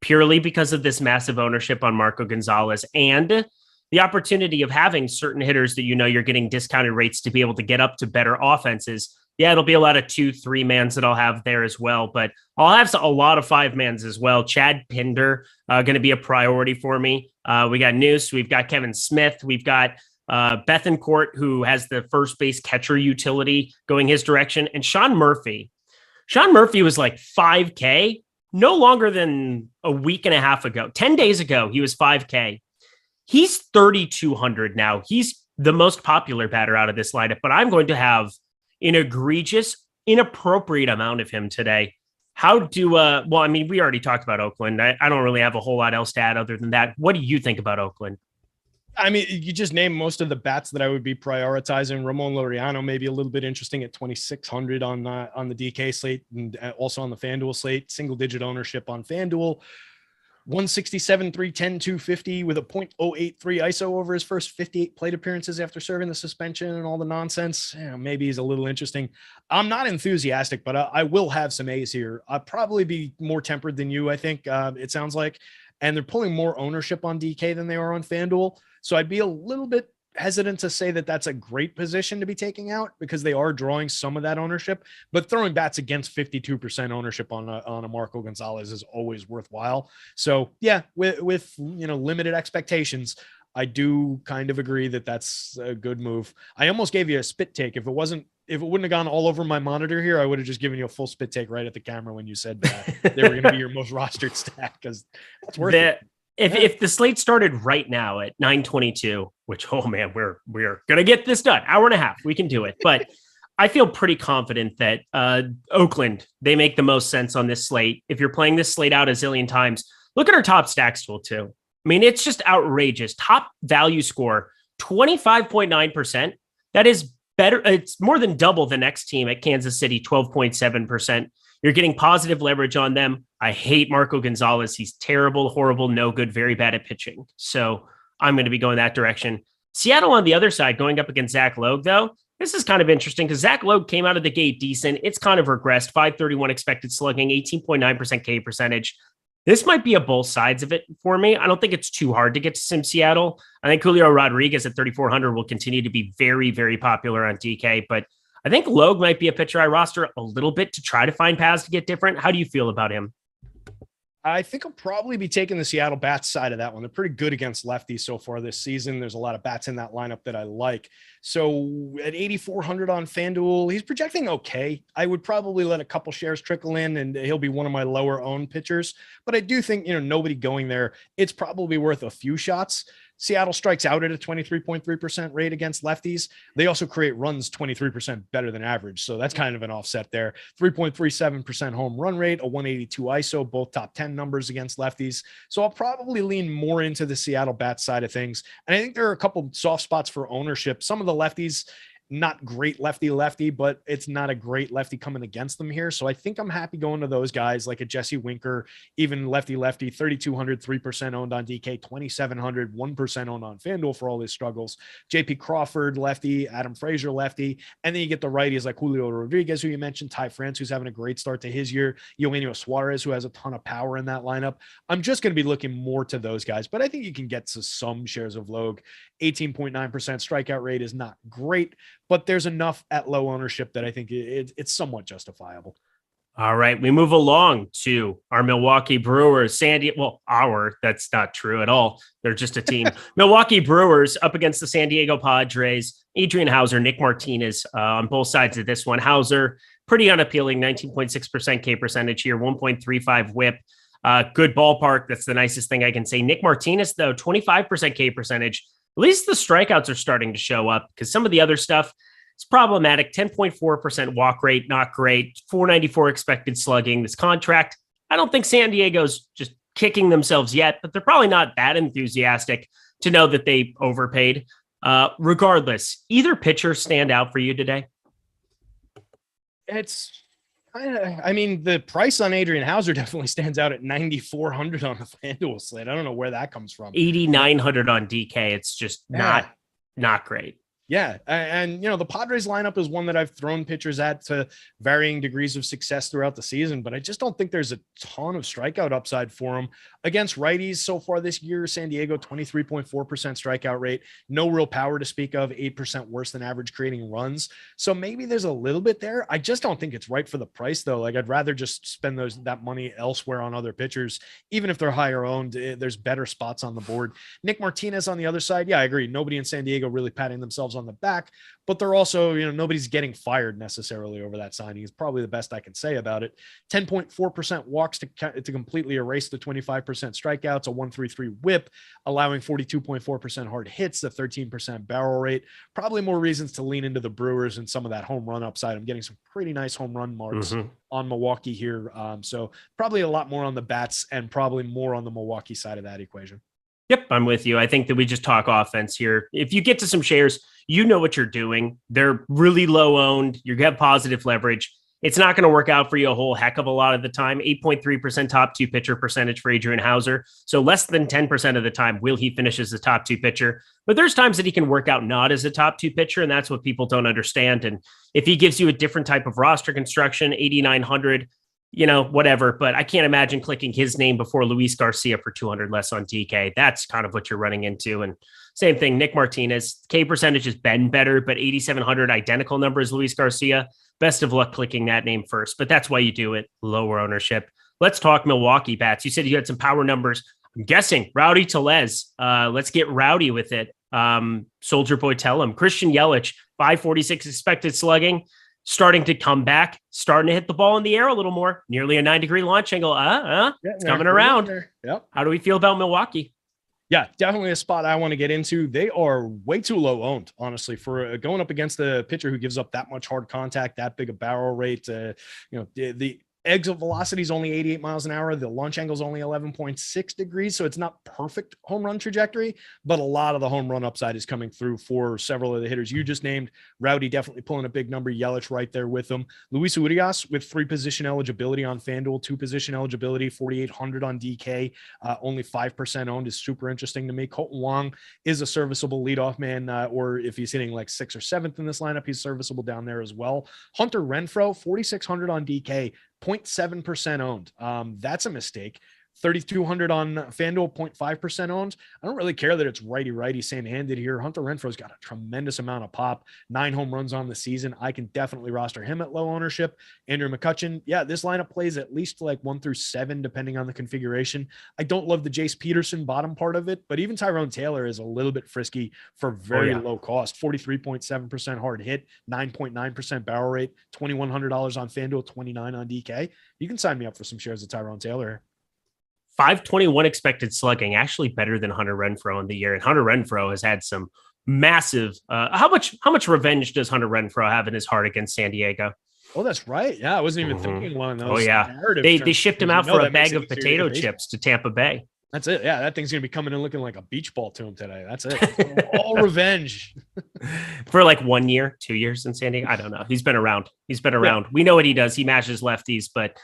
A: purely because of this massive ownership on Marco Gonzalez and the opportunity of having certain hitters that you're getting discounted rates to be able to get up to better offenses. Yeah, it'll be a lot of 2-3 mans that I'll have there as well, but I'll have a lot of 5 mans as well. Chad Pinder going to be a priority for me. We got Noose, we've got Kevin Smith, we've got Bethancourt, who has the first base catcher utility going his direction, and Sean Murphy. Sean Murphy was like 5K no longer than a week and a half ago. 10 days ago, he was 5K. He's 3,200 now. He's the most popular batter out of this lineup, but I'm going to have an egregious, inappropriate amount of him today. We already talked about Oakland. I don't really have a whole lot else to add other than that. What do you think about Oakland?
B: I mean, you just named most of the bats that I would be prioritizing. Ramon Laureano may be a little bit interesting at 2,600 on the DK slate and also on the FanDuel slate. Single digit ownership on FanDuel. 167, 310, 250 with a 0.083 ISO over his first 58 plate appearances after serving the suspension and all the nonsense. Maybe he's a little interesting. I'm not enthusiastic, but I will have some A's here. I'll probably be more tempered than you, I think, it sounds like. And they're pulling more ownership on DK than they are on FanDuel. So I'd be a little bit hesitant to say that that's a great position to be taking out because they are drawing some of that ownership, but throwing bats against 52% ownership on a Marco Gonzalez is always worthwhile. So yeah, with limited expectations, I do kind of agree that that's a good move. I almost gave you a spit take. If it wouldn't have gone all over my monitor here, I would have just given you a full spit take right at the camera when you said that they were going to be your most rostered stack, because it's worth it.
A: If the slate started right now at 9:22, which, oh man, we're going to get this done. Hour and a half. We can do it. But I feel pretty confident that Oakland, they make the most sense on this slate. If you're playing this slate out a zillion times, look at our top stacks tool too. I mean, it's just outrageous. Top value score, 25.9%. That is better. It's more than double the next team at Kansas City, 12.7%. You're getting positive leverage on them. I hate Marco Gonzalez. He's terrible, horrible, no good, very bad at pitching. So I'm going to be going that direction. Seattle on the other side, going up against Zach Logue, though. This is kind of interesting because Zach Logue came out of the gate decent. It's kind of regressed. 531 expected slugging, 18.9% K percentage. This might be a both sides of it for me. I don't think it's too hard to get to Sim Seattle. I think Julio Rodriguez at 3,400 will continue to be very, very popular on DK, but I think Logue might be a pitcher I roster a little bit to try to find paths to get different. How do you feel about him?
B: I think I'll probably be taking the Seattle Bats side of that one. They're pretty good against lefties so far this season. There's a lot of bats in that lineup that I like. So at 8,400 on FanDuel, he's projecting okay. I would probably let a couple shares trickle in and he'll be one of my lower owned pitchers. But I do think, nobody going there, it's probably worth a few shots. Seattle strikes out at a 23.3% rate against lefties. They also create runs 23% better than average. So that's kind of an offset there. 3.37% home run rate, a 182 ISO, both top 10 numbers against lefties. So I'll probably lean more into the Seattle Bats side of things. And I think there are a couple soft spots for ownership. Some of the lefties, not great lefty, but it's not a great lefty coming against them here. So I think I'm happy going to those guys like a Jesse Winker, even lefty, 3,200, 3% owned on DK, 2,700, 1% owned on FanDuel for all his struggles. JP Crawford, lefty, Adam Frazier, lefty. And then you get the righties like Julio Rodriguez, who you mentioned, Ty France, who's having a great start to his year, Eugenio Suarez, who has a ton of power in that lineup. I'm just going to be looking more to those guys, but I think you can get to some shares of Logue. 18.9% strikeout rate is not great, but there's enough at low ownership that I think it's somewhat justifiable.
A: All right, we move along to our Milwaukee Brewers. That's not true at all. They're just a team. Milwaukee Brewers up against the San Diego Padres. Adrian Hauser, Nick Martinez on both sides of this one. Hauser, pretty unappealing, 19.6% K percentage here, 1.35 whip. Good ballpark. That's the nicest thing I can say. Nick Martinez, though, 25% K percentage. At least the strikeouts are starting to show up because some of the other stuff is problematic. 10.4% walk rate, not great. 494 expected slugging. This contract, I don't think San Diego's just kicking themselves yet, but they're probably not that enthusiastic to know that they overpaid. Regardless, either pitcher stand out for you today?
B: The price on Adrian Hauser definitely stands out at 9,400 on the FanDuel slate. I don't know where that comes from.
A: 8,900 on DK. It's just not great.
B: Yeah. And, the Padres lineup is one that I've thrown pitchers at to varying degrees of success throughout the season, but I just don't think there's a ton of strikeout upside for them. Against righties so far this year, San Diego, 23.4% strikeout rate, no real power to speak of, 8% worse than average creating runs. So maybe there's a little bit there. I just don't think it's right for the price, though. Like, I'd rather just spend that money elsewhere on other pitchers, even if they're higher owned. There's better spots on the board. Nick Martinez on the other side. Yeah, I agree. Nobody in San Diego really patting themselves on the back, but they're also, nobody's getting fired necessarily over that signing is probably the best I can say about it. 10.4% walks to completely erase the 25% strikeouts, a 133 whip, allowing 42.4% hard hits, a 13% barrel rate. Probably more reasons to lean into the Brewers and some of that home run upside. I'm getting some pretty nice home run marks on Milwaukee here. So probably a lot more on the Bats and probably more on the Milwaukee side of that equation.
A: Yep, I'm with you. I think that we just talk offense here. If you get to some shares, you know what you're doing. They're really low owned. You have positive leverage. It's not going to work out for you a whole heck of a lot of the time. 8.3% top two pitcher percentage for Adrian Hauser. So less than 10% of the time will he finish as the top two pitcher. But there's times that he can work out not as a top two pitcher, and that's what people don't understand. And if he gives you a different type of roster construction, 8,900, whatever, but I can't imagine clicking his name before Luis Garcia for 200 less on DK. That's kind of what you're running into. And same thing, Nick Martinez, K percentage has been better, but 8,700 identical number as Luis Garcia. Best of luck clicking that name first, but that's why you do it. Lower ownership. Let's talk Milwaukee Bats. You said you had some power numbers. I'm guessing Rowdy Tellez. Let's get rowdy with it. Soldier Boy, tell him. Christian Yelich, 546 expected slugging. Starting to come back, starting to hit the ball in the air a little more, nearly a 9-degree launch angle. It's coming around.
B: Yep.
A: How do we feel about Milwaukee?
B: Yeah, definitely a spot I want to get into. They are way too low owned, honestly, for going up against a pitcher who gives up that much hard contact, that big a barrel rate. The exit velocity is only 88 miles an hour. The launch angle is only 11.6 degrees. So it's not perfect home run trajectory, but a lot of the home run upside is coming through for several of the hitters you just named. Rowdy definitely pulling a big number. Yelich right there with him. Luis Urigas with 3 position eligibility on FanDuel, 2 position eligibility, 4,800 on DK, only 5% owned is super interesting to me. Colton Wong is a serviceable leadoff man, or if he's hitting like 6th or 7th in this lineup, he's serviceable down there as well. Hunter Renfroe, 4,600 on DK, 0.7% owned. That's a mistake. 3,200 on FanDuel, 0.5% owned. I don't really care that it's righty same-handed here. Hunter Renfroe's got a tremendous amount of pop, 9 home runs on the season. I can definitely roster him at low ownership. Andrew McCutchen, yeah, this lineup plays at least like 1 through 7, depending on the configuration. I don't love the Jace Peterson bottom part of it, but even Tyrone Taylor is a little bit frisky for very low cost. 43.7% hard hit, 9.9% barrel rate, $2,100 on FanDuel, 29 on DK. You can sign me up for some shares of Tyrone Taylor.
A: 521 expected slugging, actually better than Hunter Renfroe in the year. And Hunter Renfroe has had some massive, how much revenge does Hunter Renfroe have in his heart against San Diego?
B: Oh, that's right. Yeah. I wasn't even thinking along those.
A: Oh yeah. They shipped him out for a bag of potato chips to Tampa Bay.
B: That's it. Yeah. That thing's going to be coming in looking like a beach ball to him today. That's it. All revenge.
A: For like 1 year, 2 years in San Diego. I don't know. He's been around. Yeah. We know what he does. He mashes lefties, but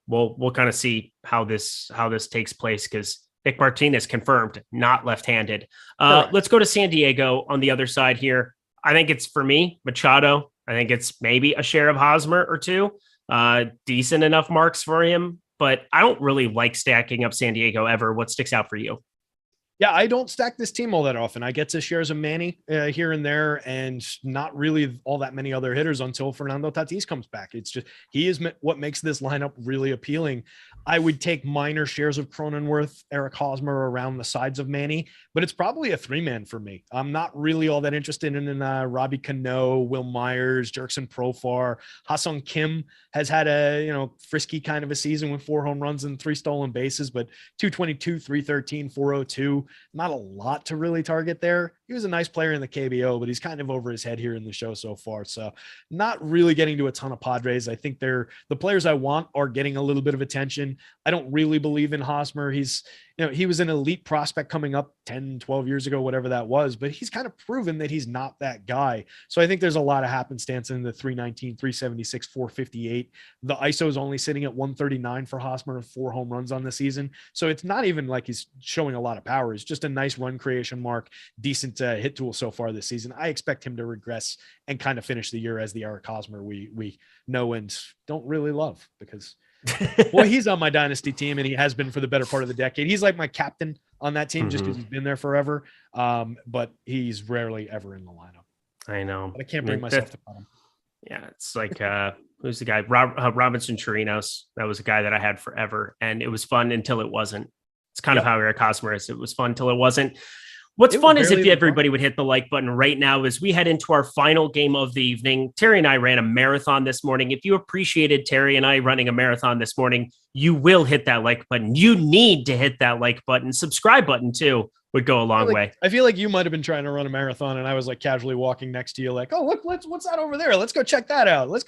A: we'll kind of see how this takes place, because Nick Martinez confirmed not left-handed. Let's go to San Diego on the other side here. I think it's, for me, Machado. I think it's maybe a share of Hosmer or 2. Decent enough marks for him, but I don't really like stacking up San Diego ever. What sticks out for you?
B: Yeah, I don't stack this team all that often. I get to shares of Manny here and there, and not really all that many other hitters until Fernando Tatis comes back. It's just, he is what makes this lineup really appealing. I would take minor shares of Cronenworth, Eric Hosmer around the sides of Manny, but it's probably a 3-man for me. I'm not really all that interested in Robbie Cano, Will Myers, Jerkson Profar. Hasson Kim has had a frisky kind of a season with 4 home runs and 3 stolen bases, but 222, 313, 402. Not a lot to really target there. He was a nice player in the KBO, but he's kind of over his head here in the show so far. So not really getting to a ton of Padres. I think the players I want are getting a little bit of attention. I don't really believe in Hosmer. He was an elite prospect coming up 10, 12 years ago, whatever that was, but he's kind of proven that he's not that guy. So I think there's a lot of happenstance in the 319, 376, 458. The ISO is only sitting at 139 for Hosmer and 4 home runs on the season. So it's not even like he's showing a lot of power. It's just a nice run creation mark, decent hit tool so far this season. I expect him to regress and kind of finish the year as the Eric Hosmer we know and don't really love, because boy, he's on my dynasty team, and he has been for the better part of the decade. He's like my captain on that team just because he's been there forever. But he's rarely ever in the lineup.
A: I know.
B: But I can't bring myself to cut him.
A: Yeah, it's like who's the guy? Robinson Chirinos. That was a guy that I had forever, and it was fun until it wasn't. It's kind of how Eric Hosmer is. It was fun until it wasn't. What's fun is if everybody would hit the like button right now as we head into our final game of the evening. Terry and I ran a marathon this morning. If you appreciated Terry and I running a marathon this morning, you will hit that like button. You need to hit that like button. Subscribe button too would go a long way.
B: I feel like you might have been trying to run a marathon, and I was like casually walking next to you like, oh, look, what's that over there? Let's go check that out. Let's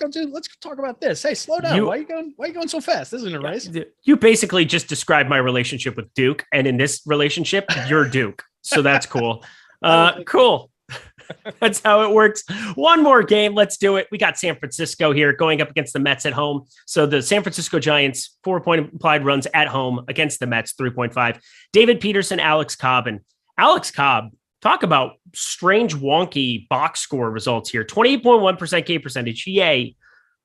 B: talk about this. Hey, slow down. Why are you going so fast? This isn't a race.
A: You basically just described my relationship with Duke, and in this relationship, you're Duke. So that's cool. Cool. That's how it works. One more game. Let's do it. We got San Francisco here going up against the Mets at home. So the San Francisco Giants, 4-point implied runs at home against the Mets, 3.5. David Peterson, Alex Cobb. And Alex Cobb, talk about strange, wonky box score results here. 28.1% K percentage. Yay.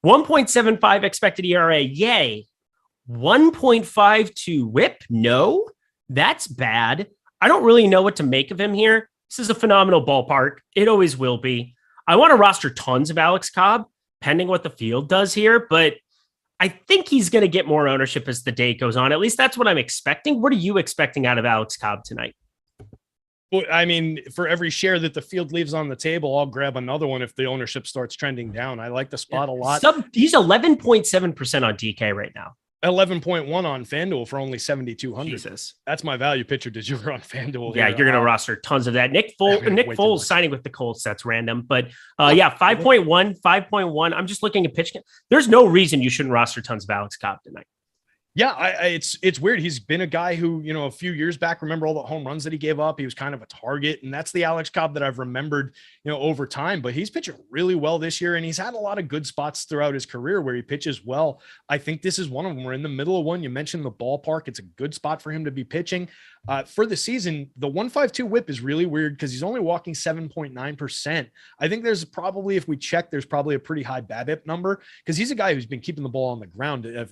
A: 1.75 expected ERA. Yay. 1.52 whip. No, that's bad. I don't really know what to make of him here. This is a phenomenal ballpark. It always will be. I want to roster tons of Alex Cobb, pending what the field does here, but I think he's going to get more ownership as the day goes on. At least that's what I'm expecting. What are you expecting out of Alex Cobb tonight?
B: Well, I mean, for every share that the field leaves on the table, I'll grab another one if the ownership starts trending down. I like the spot a lot.
A: He's 11.7% on DK right now.
B: 11.1 on FanDuel for only 7,200.
A: Jesus.
B: That's my value pitcher de jure on FanDuel.
A: Yeah,
B: here.
A: you're going to roster tons of that. Nick Foles signing with the Colts, that's random. But yeah, 5.1. I'm just looking at pitch. There's no reason you shouldn't roster tons of Alex Cobb tonight.
B: Yeah, it's weird. He's been a guy who, a few years back, remember all the home runs that he gave up? He was kind of a target, and that's the Alex Cobb that I've remembered, over time. But he's pitching really well this year, and he's had a lot of good spots throughout his career where he pitches well. I think this is one of them. We're in the middle of one. You mentioned the ballpark. It's a good spot for him to be pitching. For the season, the 1.52 whip is really weird because he's only walking 7.9%. I think there's probably, if we check, there's probably a pretty high BABIP number because he's a guy who's been keeping the ball on the ground. Negative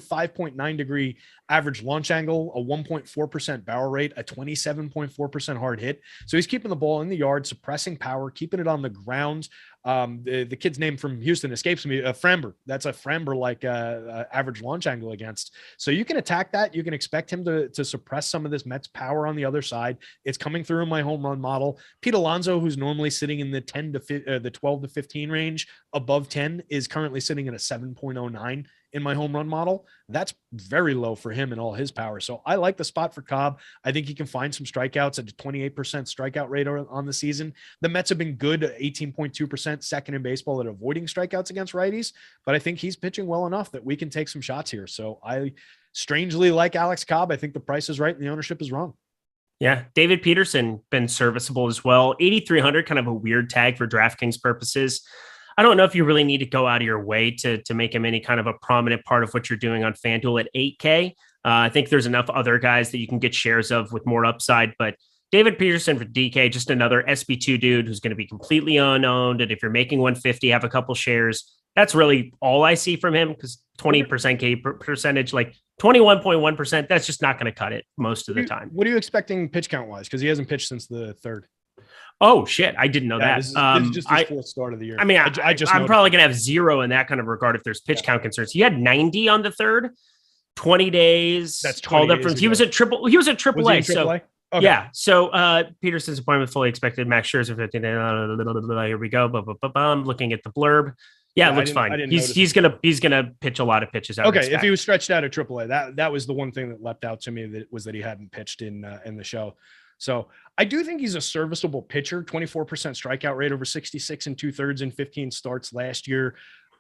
B: 5.9 degree average launch angle, a 1.4% barrel rate, a 27.4% hard hit. So he's keeping the ball in the yard, suppressing power, keeping it on the ground. The kid's name from Houston escapes me. Framber. That's a Framber like average launch angle against. So you can attack that. You can expect him to suppress some of this Mets power on the other side. It's coming through in my home run model. Pete Alonso, who's normally sitting in the 12 to 15 range, above 10, is currently sitting at a 7.09 in my home run model. That's very low for him and all his power. So I like the spot for Cobb. I think he can find some strikeouts at a 28% strikeout rate on the season. The Mets have been good at 18.2%, second in baseball at avoiding strikeouts against righties, but I think he's pitching well enough that we can take some shots here. So I strangely like Alex Cobb. I think the price is right and the ownership is wrong.
A: Yeah. David Peterson, been serviceable as well. 8,300, kind of a weird tag for DraftKings purposes. I don't know if you really need to go out of your way to make him any kind of a prominent part of what you're doing on FanDuel at 8K. I think there's enough other guys that you can get shares of with more upside, but David Peterson for DK, just another SB2 dude who's going to be completely unowned. And if you're making 150, have a couple shares. That's really all I see from him because 20% K percentage, like 21.1%, that's just not going to cut it most of the time.
B: What are you expecting pitch count wise? Because he hasn't pitched since the 3rd.
A: Oh shit! I didn't know that.
B: This is just his fourth start of the year.
A: I mean, I'm probably gonna have 0 in that kind of regard if there's pitch count concerns. He had 90 on the 3rd, 20 days.
B: That's
A: called up from. He was at triple. He was at AAA. So
B: okay.
A: Yeah. So Peterson's appointment fully expected. Max Scherzer 15. Here we go. I'm looking at the blurb. Yeah, it looks fine. He's gonna pitch a lot of pitches out.
B: Okay, if he was stretched out at AAA, that was the one thing that leapt out to me that he hadn't pitched in the show. So I do think he's a serviceable pitcher. 24% strikeout rate over 66 2/3 in 15 starts last year.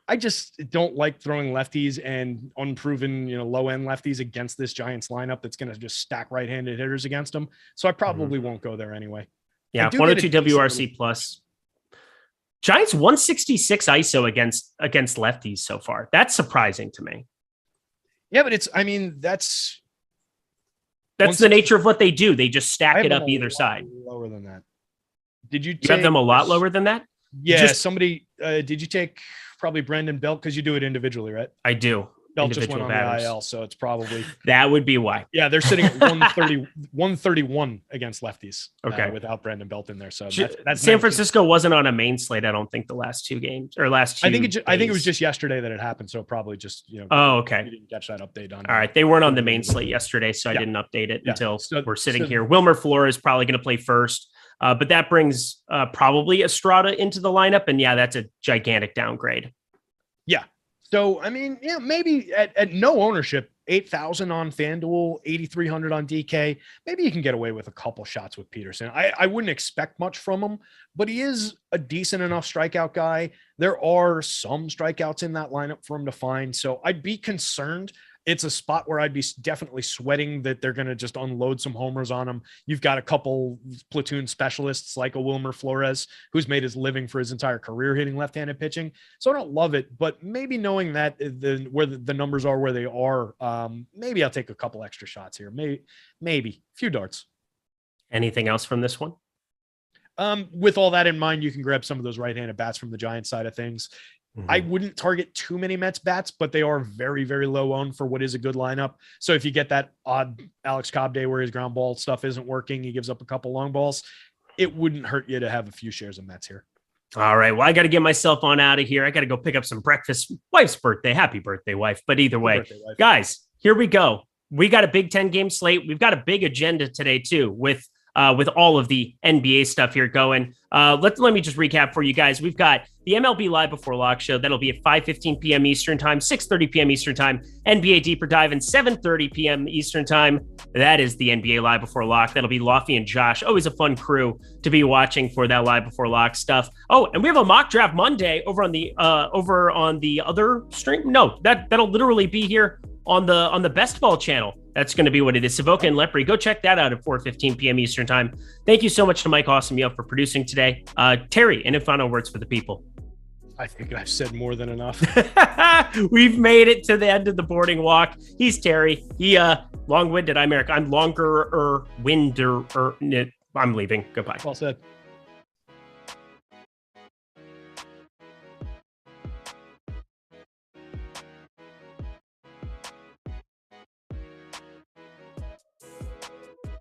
B: I just don't like throwing lefties and unproven, low end lefties against this Giants lineup that's going to just stack right-handed hitters against them. So I probably won't go there anyway.
A: Yeah, 102 WRC plus. Giants 166 ISO against lefties so far. That's surprising to me.
B: Yeah, but that's
A: the nature of what they do. They just stack it up either side.
B: Lower than that. Did you
A: have them a lot lower than that?
B: Yeah. Did you take probably Brandon Belt? Because you do it individually, right?
A: I do.
B: Belt just went on the IL, so it's probably
A: that would be why.
B: Yeah, they're sitting at 131 against lefties.
A: Okay,
B: without Brandon Belt in there. So that's
A: San Francisco wasn't on a main slate. I don't think the last 2 games or last 2.
B: I think it was just yesterday that it happened. So probably just
A: Oh, okay.
B: You didn't catch that update on.
A: All right, they weren't on the main slate yesterday, so I didn't update it until we're sitting here. Wilmer Flores is probably going to play first, but that brings probably Estrada into the lineup, and yeah, that's a gigantic downgrade.
B: Yeah. So, I mean, yeah, maybe at no ownership, 8,000 on FanDuel, 8,300 on DK. Maybe you can get away with a couple shots with Peterson. I wouldn't expect much from him, but he is a decent enough strikeout guy. There are some strikeouts in that lineup for him to find. So I'd be concerned. It's a spot where I'd be definitely sweating that they're going to just unload some homers on him. You've got a couple platoon specialists like a Wilmer Flores, who's made his living for his entire career hitting left-handed pitching. So I don't love it, but maybe knowing that where the numbers are where they are, maybe I'll take a couple extra shots here. Maybe a few darts.
A: Anything else from this one?
B: With all that in mind, you can grab some of those right-handed bats from the Giants side of things. I wouldn't target too many Mets bats, but they are very, very low owned for what is a good lineup. So if you get that odd Alex Cobb day where his ground ball stuff isn't working, he gives up a couple long balls, it wouldn't hurt you to have a few shares of Mets here.
A: All right. Well, I got to get myself on out of here. I got to go pick up some breakfast. Wife's birthday. Happy birthday, wife. But either way, guys, here we go. We got a Big Ten game slate. We've got a big agenda today, too, with with all of the NBA stuff here going. Let me just recap for you guys. We've got the MLB Live Before Lock show. That'll be at 5:15 p.m. Eastern time, 6:30 p.m. Eastern time. NBA Deeper Dive and 7:30 p.m. Eastern time. That is the NBA Live Before Lock. That'll be Lofty and Josh. Always a fun crew to be watching for that Live Before Lock stuff. Oh, and we have a mock draft Monday over on the other stream. No, that'll literally be here on the Best Ball channel. That's going to be what it is. Savoca and Lepre. Go check that out at 4:15 p.m. Eastern time. Thank you so much to Mike Awesemo for producing today. Terry, any final words for the people?
B: I think I've said more than enough.
A: We've made it to the end of the boarding walk. He's Terry. He long-winded. I'm Eric. I'm longer-winder. I'm leaving. Goodbye.
B: Well said.